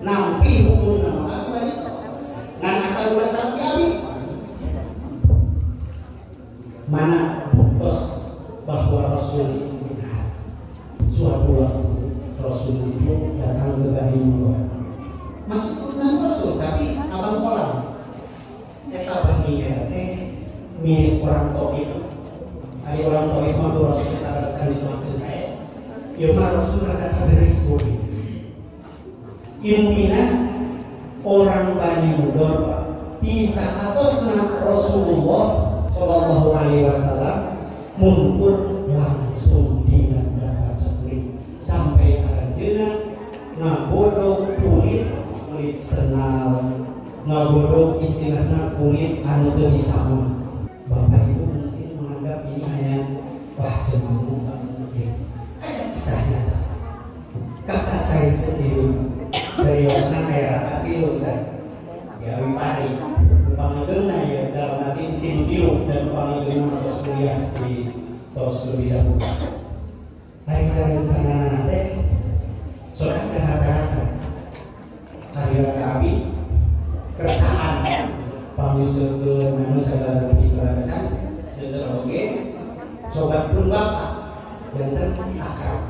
Nampi hukum nama apa ini? Ngan asal asal kiabi. Mana buktos bahwa Rasul itu benar. Suatu waktu Rasul itu datang ke Bani Murad. Masih dengan Rasul tapi abang kolam. Bani teh mirip orang Taif. Hari orang Taif mah Rasul kita berasal di waktu saya. Ya mah Rasul ada beres bodi. Intinya orang Bani Mudor bisa atasna Rasulullah Shallallahu Alaihi Wasallam mumpur langsung dapat sekali sampai aranjeuna ngabodoh kulit senal, ngabodoh istilahnya kulit anu teu disama. Bapak Ibu mungkin menganggap ini hanya wah cemburu mungkin ada kisahnya. Kakak saya sendiri seriusnya kayak tapi saya ya wipari pangageuna ya dalam arti tilu dan pangageuna harus kuliah di tos lebih dahulu. Hari-hari rencana teh sudah rata-rata hari kami keresahan panguseukeun anu sagala pikiran segala oge sobat pun bapak janten akrab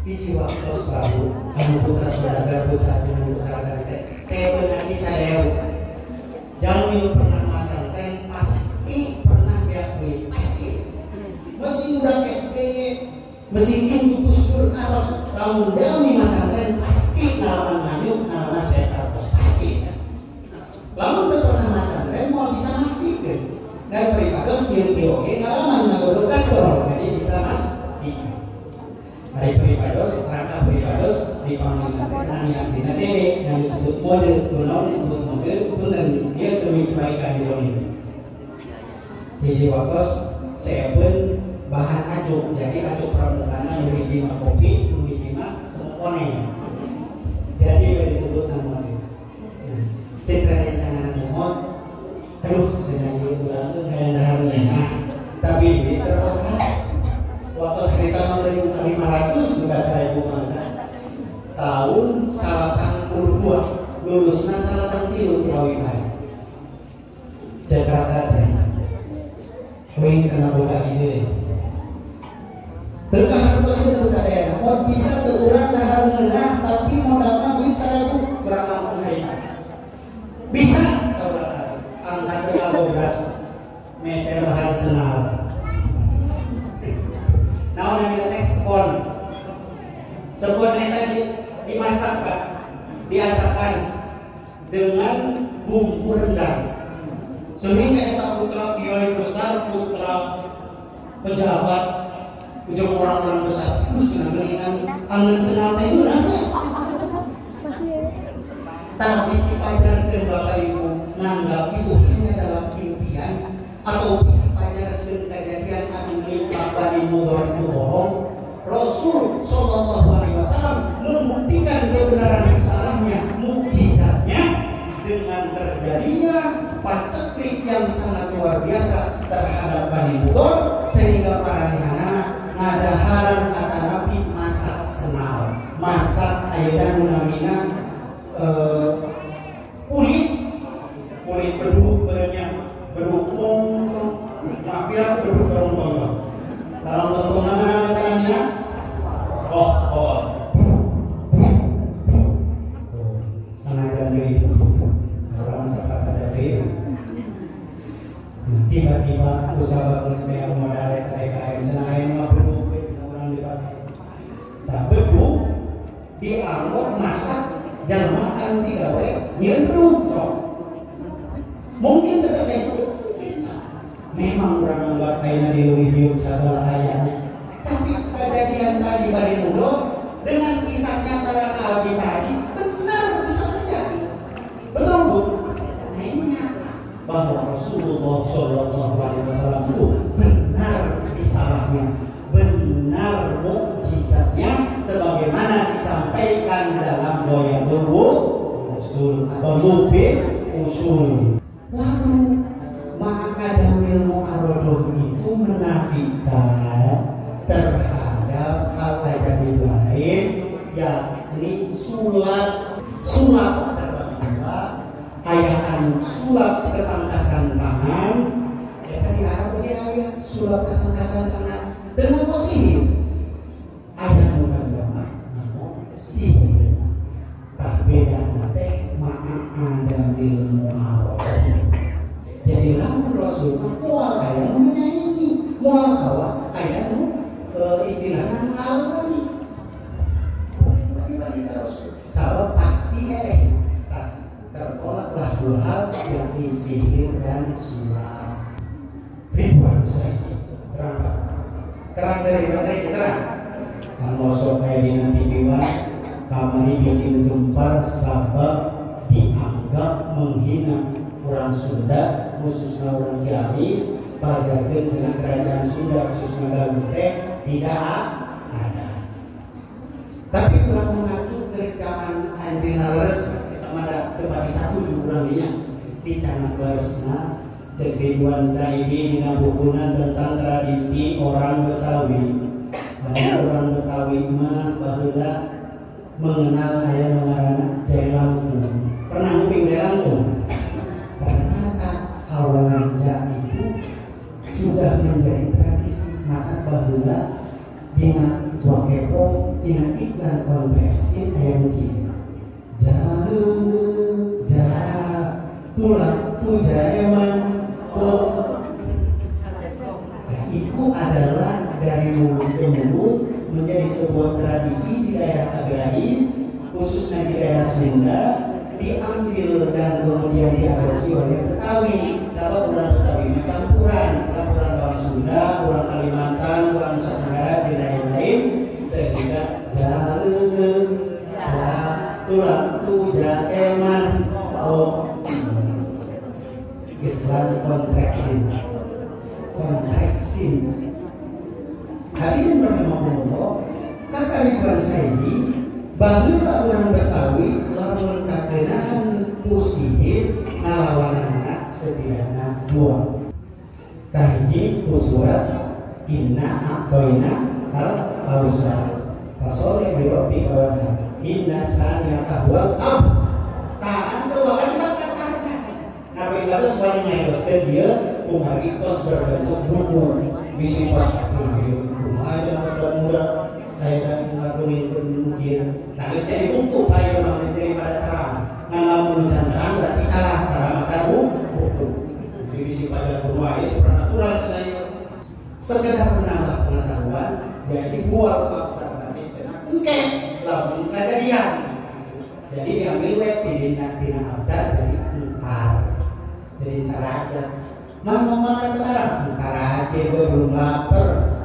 hiji waktu baru anu putra saudagar putra anu besar teh saya berarti saya yang minum pernah masantren pasti pernah diakui pasti mesin udah SD mesin impus harus kamu demi masantren pasti ngalaman nganyuk ngalaman saya kartos pasti lalu udah pernah masantren mau bisa pastikan dan peripados oke ngalaman ngagodok kasor jadi bisa pastikan hari peripados rangka peripados dipanggil nani aslinya dede yang disebut mode kunaon disebut mode pun dan dia demi kebaikan di dunia Hiji waktos saya pun bahan acuk, jadi acuk pramugana nu hiji mah kopi, nu hiji mah semukone. Jadi disebut nama itu. Nah, citra jangan mohon. Aduh, saya nyanyi ulang tuh kayak daharnya. Tapi ini terbatas. Waktu cerita memberi 500 juga 1000 masa. Tahun 82 lulusnya 83 di Hawaii. Jakarta deh. Wing sana boga ide. Tengah harus itu saya. Mau bisa teurang dahar ngeunah tapi modalna duit 1000 berapa mengaita. Bisa saudara. Angkat ke beras. Meser bahan senar. Nah, yang kita spon. Spon yang tadi dimasak Pak, diasakan dengan bumbu rendang. Sehingga kita putra kiai besar, putra pejabat, ujung orang-orang besar. Dengan angin senam itu namanya. Tapi si pacar dan bapak ibu nganggap itu hanya dalam impian atau si pacar dan kejadian akan menimpa di mudor itu bohong. Rasul Shallallahu Alaihi Wasallam membuktikan kebenaran risalahnya, mukjizatnya dengan terjadinya paceklik yang sangat luar biasa terhadap Bani Mudor sehingga para anak ngadaharan kata Nabi masak senal, masak ayeuna namina kulit beduk banyak beduk mongkong, mampir beduk kerongkong. Dalam bentuk nama namanya sengaja dari orang sahabat ada itu. Tiba-tiba usaha yang modal TKM sengaja mah beduk orang dipakai. Tak beduk diangkut masak dan makan digawe nyendruk sok. Mungkin terkait memang orang membuat kayaknya di hidup saudara ayahnya. Tapi kejadian tadi Bani Mudor dengan kisahnya para nabi tadi benar bisa terjadi. Betul Bu? Nah ini nyata bahwa Rasulullah Shallallahu Alaihi Wasallam itu benar risalahnya, benar mukjizatnya sebagaimana disampaikan dalam Ghayatul Usul atau Lubin Usul. Lalu maka dalil mu'arodoh itu menafikan terhadap hal jadi lain, yakni sulap ayahan sulap ketangkasan tangan. Ya tadi Arab ayat sulap ketangkasan tangan dengan positif. Ayat bukan lama, namun sihir. Tak beda nate ma'a dalil mu'arodoh. Jadi lamun Rasul mual ayat menyayangi, mual kawa ayat istilahnya ngalami. Bagi Rasul, sabab pasti tertolaklah dua hal yakni sihir dan sulap. Ribuan saya terang dari bahasa kita terang. Kalau sok kayak di nanti biwa, kamari bikin gempar sabab dianggap menghina orang Sunda. Khususnya orang Ciamis, pajarkan dengan kerajaan Sunda khususnya Galute tidak ada. Tapi kurang mengacu kerjaan anjing lares kita ada tempat satu di kurangnya di Canak Laresna Cekriduan Saidi dengan bukunan tentang tradisi orang Betawi. Orang Betawi mah bahula mengenal ayam mengarana Jai Langkung. Pernah nguping Jai Langkung? Awalnya itu sudah menjadi tradisi maka bahula dengan wakepo dengan iklan konversi ayam mungkin jalur tulang tujaeman itu adalah dari mulut ke mulut menjadi sebuah tradisi di daerah agraris khususnya di daerah Sunda diambil dan kemudian diadopsi oleh Betawi. Kalau orang Betawi campuran orang Sunda, orang Kalimantan, orang Nusa Tenggara dan lain-lain sehingga jalur tulang tujaeman Islam kontraksi Hadirin rahimakumullah, kata Ridwan Saidi, baheula urang Betawi lamun kakenaan kusihir ngalawan anak sediana dua. Kahiji kusurat inna a'toina al-kausar. Fasoli birobi kawan inna sa'nya kahwal ta'an doaan bacatannya. Nabi Bagus wali ngairoskan dia kumaritos berbentuk buku bisi pas kumari kumari aja nama sudah muda saya dan ngelakuin mungkin nangis dari buku ayo nangis daripada terang nama menucan terang berarti salah karena maka buku jadi bisi pada berwaya supernatural saya sekedar menambah pengetahuan jadi bual fakta nanti cenah engke lamun kejadian jadi diambil web di tina abad dari entar jadi entar aja mau makan sekarang entar aja gue belum lapar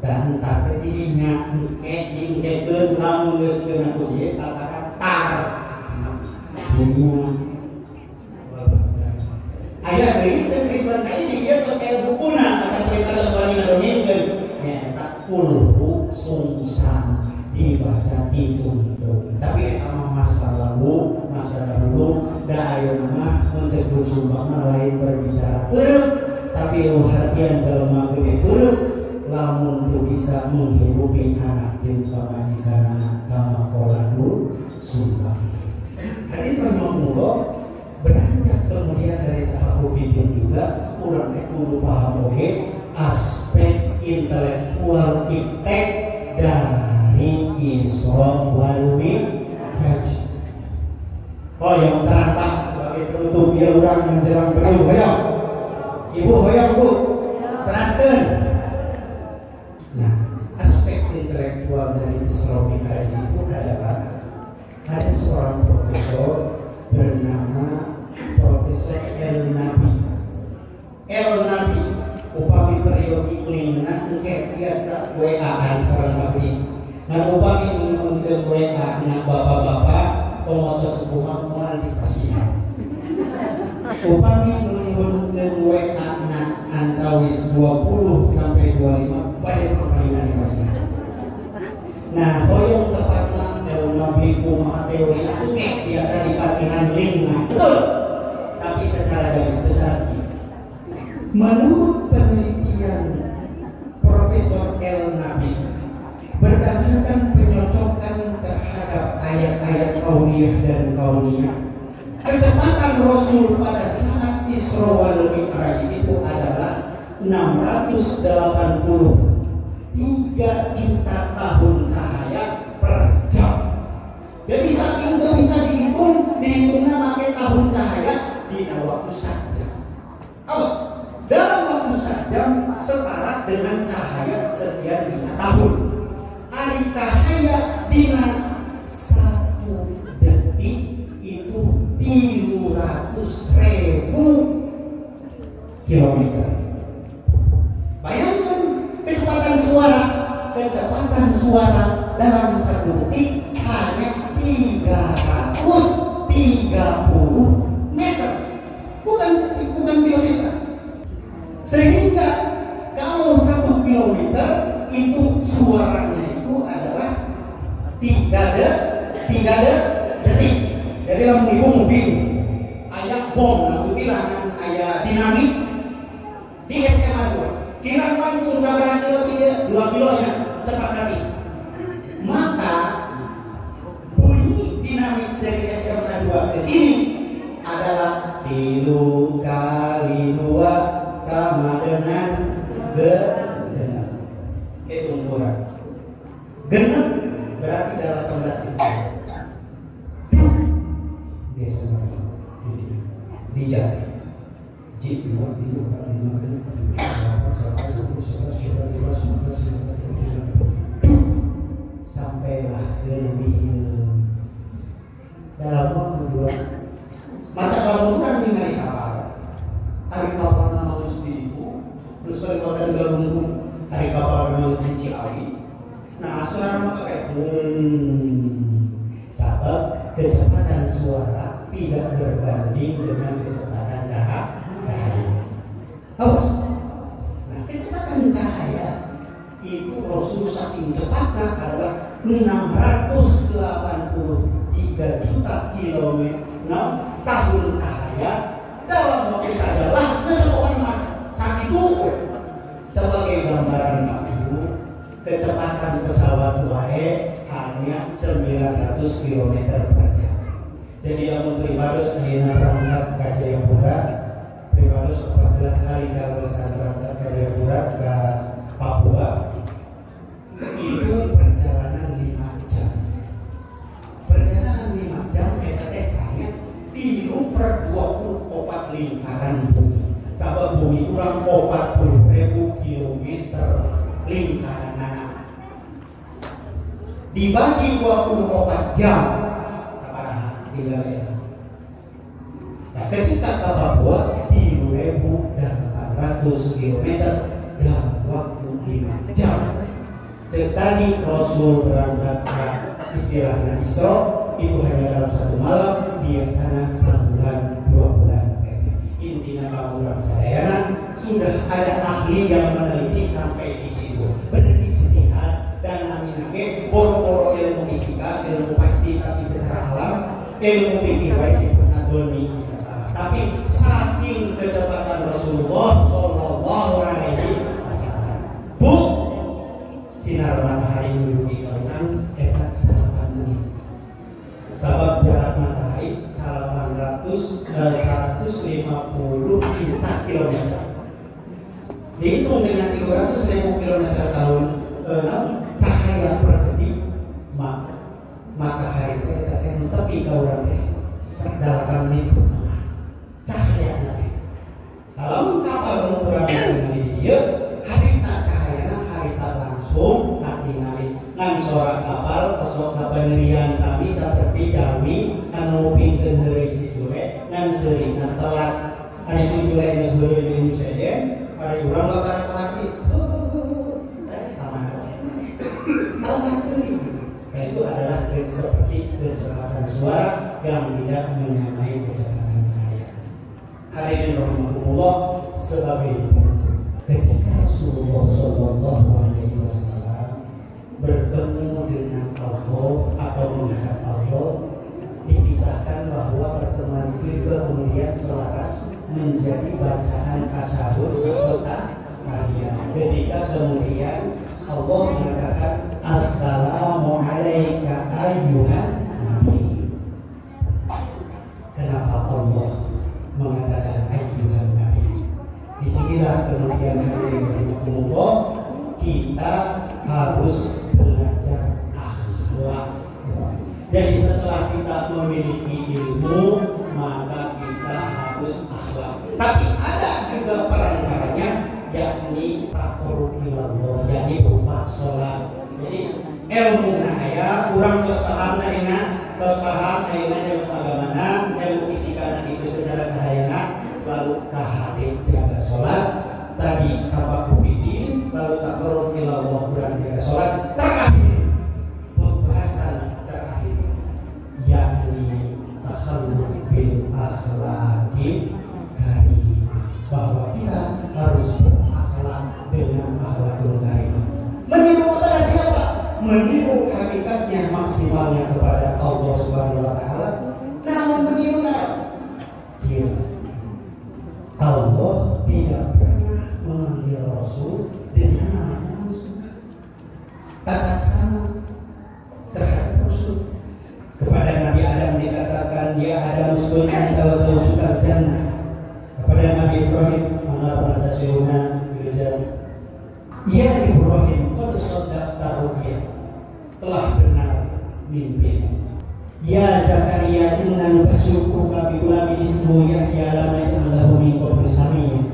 dan entar dirinya engke lamun geus kena kusi kata tar jadinya ayah deui cerita saya dia tos kayak bukuna kata cerita soal Indonesia ya tak kulhu sungsang dibaca dituntun tapi sama masa lalu masa dahulu daya mah mencegah sumpah lain berbicara perut tapi hatian jelema gede perut lamun tuh bisa menghidupi anak jeung pamajikanna kama koladu sumpah. Hari permamullah beranjak kemudian dari tahap fikih juga urang teh kudu paham oge aspek intelektual iptek dari Isra wal Mi'raj. Oh yang terangkat sebagai penutup dia urang menjelang beruh hoyong. Ibu hoyong bu, teraskeun. Nah, aspek intelektual dari Isra Mi'raj itu adalah ada seorang profesor bernama Profesor El Nabi. El Nabi upami periode kelingna engke biasa WA-an sareng Nabi. Nah upami nuntun WA na bapak-bapak pemotos sepuh moal di pasihan. Upami nuntun WA na antawis 20 sampai 25 pada permainan di pasihan. Nah hoyong tepatna El Nabi kumaha teori engke biasa di pasihan lingna. Betul. Tapi secara garis besar menurut penelitian Profesor El Nabi berdasarkan penyocokan terhadap ayat-ayat kauniyah dan kauniyah kecepatan Rasul pada saat Isra wal Mi'raj itu adalah 683 juta tahun cahaya per jam. Jadi saking itu bisa dihitungnya pakai tahun cahaya di waktu saja. Awas. Dalam waktu sajam setara dengan cahaya sekian juta tahun. Ari cahaya dina 1 detik itu 300.000 kilometer. Bayangkan kecepatan suara dalam 1 detik hanya 330 meter. Bukan kilometer. Sehingga kalau 1 kilometer itu suaranya itu adalah 3 detik. Jadi lamun ibu mobil aya bom, lamun bilang aya dinamit di SMA 2. Kirang langkung sabaraha kilo dia 2 kilonya sepakati. Maka bunyi dinamit dari SMA 2 ke sini adalah 3 kali 2 sama dengan genep. Hitung kurang. Genep berarti dalam 18 itu. Dia sama di jari. Jik 2, 3, 4, 5, 6, 7, 8, 9, 10, 11, 12, 13, 14, 15, 16, 17, 18, 19, 20. Sampailah ke Wiyem. Dalam waktu 2. Mata kalau bukan ningali kapal. Hari kapal nama itu, terus kalau kita gabung hari kapal nama si Ciawi. Nah, suara maka kayak sebab kecepatan suara tidak berbanding dengan kecepatan cahaya. Awas. Nah, kecepatan cahaya Itu Rasul saking cepatnya adalah 683 juta kilometer tahun cahaya dalam waktu saja lah keseluruhan sakit itu sebagai gambaran itu kecepatan pesawat wae hanya 900 km per jam. Jadi yang primadus hanya berangkat ke Jayapura, primadus 14 kali kalau berangkat ke Jayapura ke Papua, itu perjalanan 5 jam. Perjalanan 5 jam hanya 3/24 lingkaran bumi. Sabab bumi kurang 40.000 kilometer lingkaran anak. Dibagi 24 jam, sabaraha tinggal itu. Nah, ketika ke Papua 3.800 kilometer dalam waktu 5 jam. Tadi Rasul berangkat ke istilahnya Isra itu hanya dalam 1 malam, biasanya 1 bulan 2 bulan. Intinya kamu orang sadayana sudah ada ahli yang meneliti sampai di situ. Berijtihad dan amin boro-boro ilmu fisika, ilmu pasti tapi secara alam, ilmu fikih wajib pernah bisa salah. Tapi saking kecepatan Rasulullah Shallallahu Alaihi Wasallam, bu sinar matahari menduduki kaunan etat 8 menit. Sebab jarak matahari 150 juta kilometer. Dihitung dengan 300.000 kilometer tahun cahaya per detik, maka matahari itu tapi kauran teh 8 menit setengah cahaya nanti. Kalau kapal ukuran dengan dia harita cahaya harita langsung nanti ngan sorak kapal kosok kapanerian sami seperti kami anu pinten heureuy sisure ngan seurina telat ari sisure geus heureuy di Indonesia ari urang bakal lagi telat seuri. Nah, itu adalah seperti kecepatan suara yang tidak menyamai kecepatan cahaya. Hadirin rahimakumullah, sebagai ketika Rasulullah Shallallahu Alaihi Wasallam bertemu dengan Allah atau menghadap Allah, dipisahkan bahwa pertemuan itu juga kemudian selaras menjadi bacaan tasyahud atau tahiyat. Ketika kemudian Allah mengatakan Assalamu alayka ayyuhan nabi. Kenapa Allah mengatakan ayyuhan nabi? Disinilah kemudian Allah kita harus belajar akhlak. Jadi setelah kita memiliki ilmu, maka kita harus akhlak. Tapi ada juga perantaranya, yakni taqarrub ilallah, yakni berupa sholat. Jadi ilmu naya, kurang terus paham dengan ilmu agamana, ilmu fisika itu secara cahayana, lalu kahade jaga sholat, tadi tabaku fiddin, lalu taqarrub ilallah kurang jaga sholat, terakhir pembahasan terakhir yakni takhalluk bil akhlaqi karim, bahwa kita harus berakhlak dengan akhlakul karim. Meniru kepada siapa? Meniru hakikatnya maksimalnya kepada Allah Subhanahu wa taala. Namun menirunya dia Allah tidak pernah memanggil Rasul dengan nama Rasul. Katakan terhadap Rasul kepada Nabi Adam dikatakan dia Adam uskun anta wa zawjukal jannah. Kepada Nabi Ibrahim mengapa nasasiuna bil jannah. Ya Ibrahim, qad saddaqta ru'ya, telah benar mimpi. Ya Zakaria, inna nubasyyiruka bi ghulamin ismuhu Yahya lam naj'al lahu min qablu samiyya.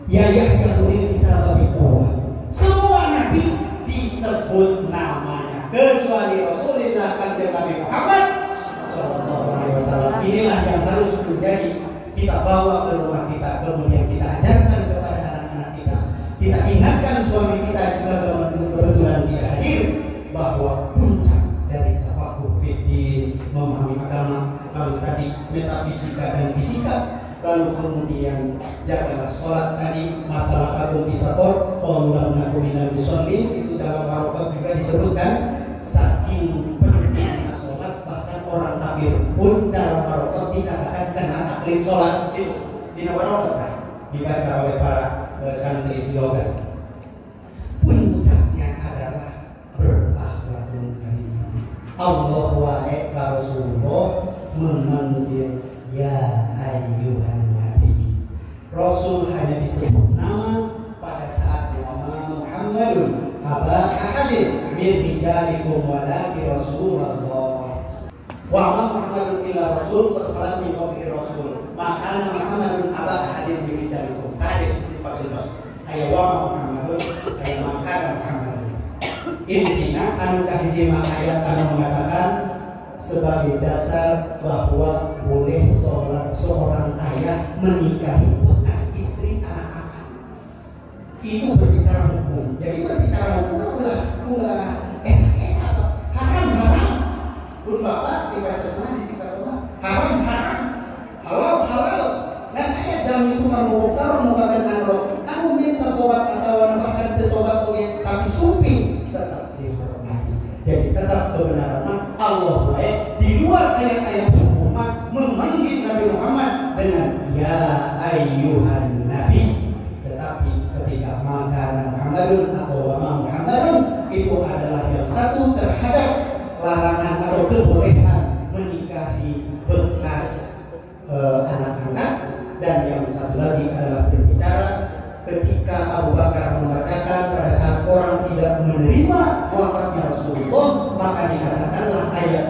Ya Yahya khudh kitaba bi quwwah. Semua nabi disebut namanya kecuali Rasulullah kanjeng Nabi Muhammad sallallahu alaihi wasallam. Inilah yang harus menjadi kita bawa ke rumah kita, kemudian kita ajarkan kepada anak-anak kita. Kita ingatkan suami kita jika kebetulan tidak hadir bahwa puncak dari tafakuh fiddin, memahami agama, lalu tadi metafisika dan fisika, lalu kemudian jagalah sholat tadi, masalah karbon bisakor, qalu lam naku minal musallin. Itu dalam Warokat juga disebutkan saking pentingnya sholat, bahkan orang kafir pun dalam Warokat dikatakan kena taklid sholat. Itu di Warokat kan dibaca oleh para santri yoga. Puncaknya adalah berakhlakul karim. Allah wa Rasulullah memanggil ya ayyuhan nabi. Rasul hanya disebut nama pada saat Muhammadun aba ahadin min rijalikum walakin Rasulullah. Wa Muhammadun illa rasul terkhalat min qablihi rasul. Maka Muhammadun aba ahadin min rijalikum. Hadis sifat itu. Aya wa Muhammadun aya maka Muhammadun. Intinya anu kahiji ayat anu mengatakan sebagai dasar bahwa boleh seorang ayah menikahi bekas istri anak-anak. Itu berbicara hukum. Jadi berbicara hukum ulah enak haram. Pun bapak dibaca mana di Cikarang haram halal. Dan ayah jam itu mau bagian aku minta tobat atau bahkan bertobat tapi supi tetap dihormati. Jadi tetap kebenaran Allah baik di luar ayat-ayat Muhammad memanggil Nabi Muhammad dengan ya ayyuhan nabi. Tetapi ketika maka Muhammadun atau wa Muhammadun itu adalah yang satu terhadap larangan atau kebolehan menikahi bekas anak-anak, dan yang satu lagi adalah berbicara ketika Abu Bakar membacakan pada saat orang tidak menerima wafatnya Rasulullah, maka dikatakanlah ayat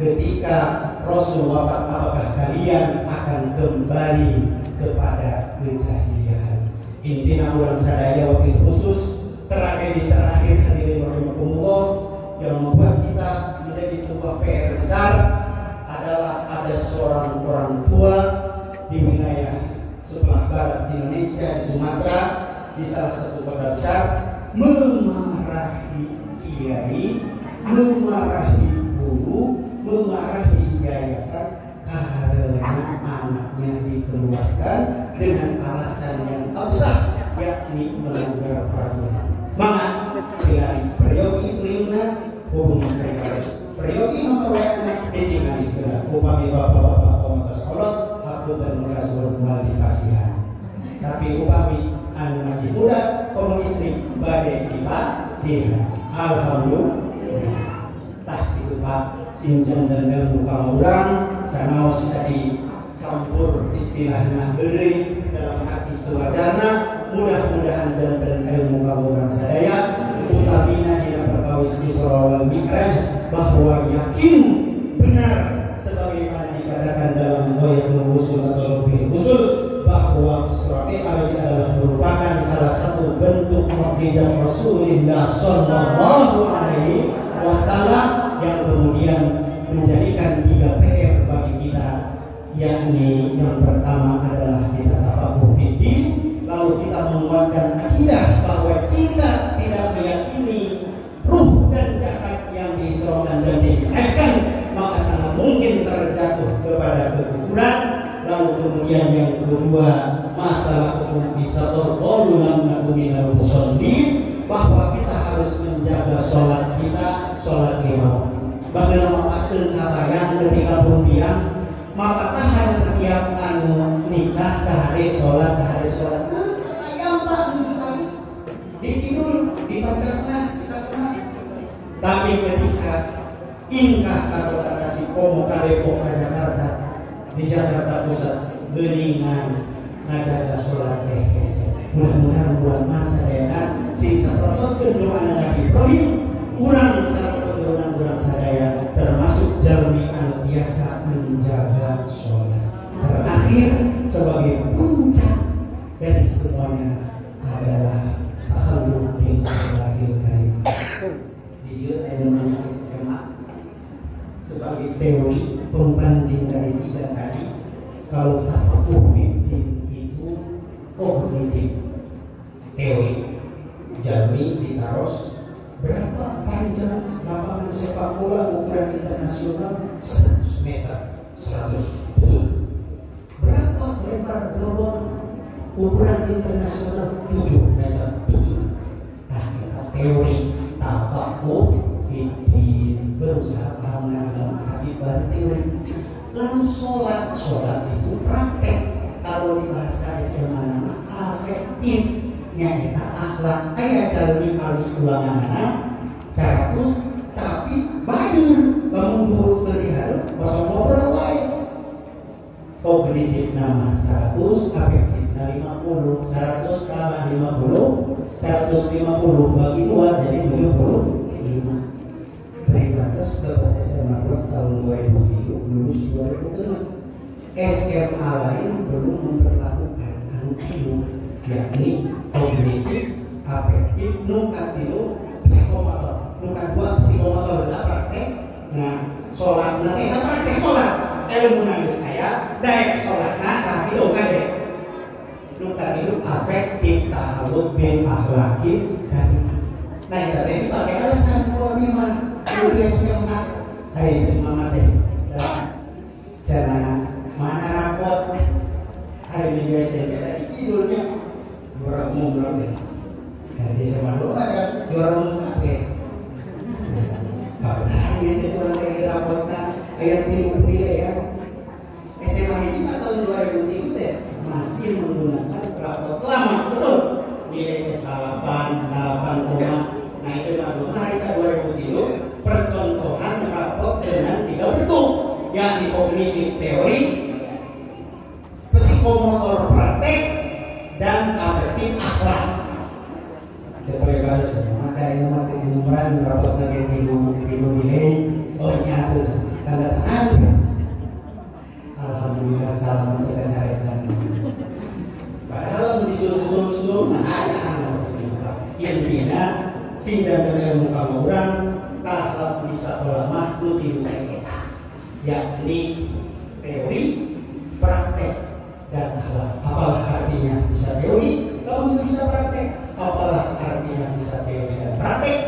ketika Rasul wafat apakah kalian akan kembali kepada kejahilian. Intinya orang sadaya wakil khusus tragedi terakhir hadirin rahimakumullah yang membuat kita menjadi sebuah PR besar adalah ada seorang orang tua di wilayah sebelah barat Indonesia, di Sumatera, di salah satu kota besar, memarahi kiai, memarahi guru, memarahi yayasan karena anaknya dikeluarkan dengan alasan yang absah, yakni melanggar peraturan. Maka dari peryogi terima hubungi pribadi. Peryogi memperolehkan dengan istilah upami bapak-bapak komunitas kolot aku dan merasuk kualifikasian. Tapi upami anu masih muda komo istri badai dipasihan. Alhamdulillah. Tah itu Pak sinjan dan muka orang sanaos tadi campur istilahna eueuy dalam hati sewajarna. Mudah-mudahan dan ilmu kamu sadaya utamina dina perkawis Isra wal Mi'raj bahwa yakin benar sebagaimana dikatakan dalam Ghayatul Wusul atau Lebih Wusul bahwa Isra Mi'raj adalah merupakan salah satu bentuk mukjizat Rasulullah sallallahu alaihi wasallam yang kemudian menjadikan 3 PR bagi kita, yakni yang pertama adalah kita tafaqquh fiddin. Lalu kita menguatkan akidah bahwa jika tidak meyakini ruh dan jasad yang diisrokan dan dinaikkan, maka sangat mungkin terjatuh kepada kekufuran. Lalu kemudian yang kedua masalah hukum bisator qalu lam naku minal musallin, bahwa kita harus menjaga sholat kita, sholat lima. Bagaimana pateng kabayang ketika berbiang maka tahan setiap anu nikah kahari sholat ayam Pak kali dikidul dibacakan kita pernah. Tapi ketika ingkah kota Tasikomo Depok ke Jakarta, di Jakarta Pusat geningan ngajaga sholat kese. Mudah-mudahan buat masa daerah sisa protes kedua Nabi Ibrahim urang salah keturunan urang sadaya termasuk jalmi anu biasa menjaga sholat. Terakhir sebagai puncak dari semuanya adalah takhalluq bil akhlaqil karimah. Dia ilmu SMA sebagai teori pembanding dari 3 tadi. Kalau tafaqquh fiddin itu kognitif, teori, jalmi ditaros berapa panjang lapangan sepak bola ukuran internasional 100 meter 100 betul. Berapa lebar gerbong ukuran internasional 7 meter betul. teori tafakuh fiddin, berusaha paham agama, tapi baru teori. Lalu sholat itu praktek. Kalau di bahasa SMA nama afektif, nyata akhlak. Kayak jalur halus ulangan 100, tapi badur bangun dulu dari harus kosong ngobrol wae. Kognitif nama 100, afektif 50, 100 tambah 50, 150 bagi 2 jadi 75. Beribadah setelah SMA tahun 2003 lulus 2006. SMA lain belum memperlakukan anu yakni kognitif, afektif, nukatilu, psikomotor. Nukat 2 psikomotor adalah praktek. Nah, sholat nanti kita praktek sholat. Ilmu nabi saya daerah sholatnya tapi luka deh. Nukatilu afektif, tahaluk, bil akhlaki dan nah itu tadi pakai alasan kalau memang dari SMA hari SMA mati jangan mana rapot hari ini SMA tadi tidurnya juara umum belum ya dari SMA dulu ada juara umum apa kalau dia sekurang dari rapotnya ayat nilai ya SMA ini tahun 2003 deh masih menggunakan rapot lama betul nilai kesalahan 8, nah itu baru kita 2003 percontohan rapot dengan 3 bentuk yakni kognitif teori, psikomotor praktek, dan afektif akhlak. Seperti harus maka yang mati di umuran rapot lagi tilu nilai oh nyata tanda tangan. Alhamdulillah salam kita carikan. Padahal disusul-susul ada yang bina sehingga dari muka orang tahap bisa ulama itu tidak kita yakni teori, praktek dan akhlak. Apalah artinya bisa teori kalau bisa praktek, apalah artinya bisa teori dan praktek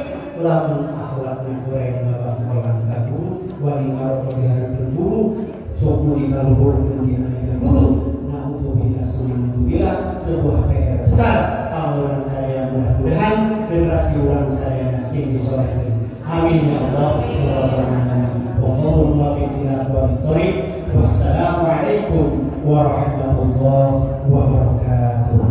lamun akhlaknya goreng babak orang lagu walingkar hari berburu suku di kaluhurkan di naikkan bulu nah untuk bila sunnah untuk bila sebuah PR besar amulan saya mudah-mudahan generasi orang saya nasib disolehkan amin ya Allah ya Rabbal alamin wa wassalamualaikum warahmatullahi wabarakatuh.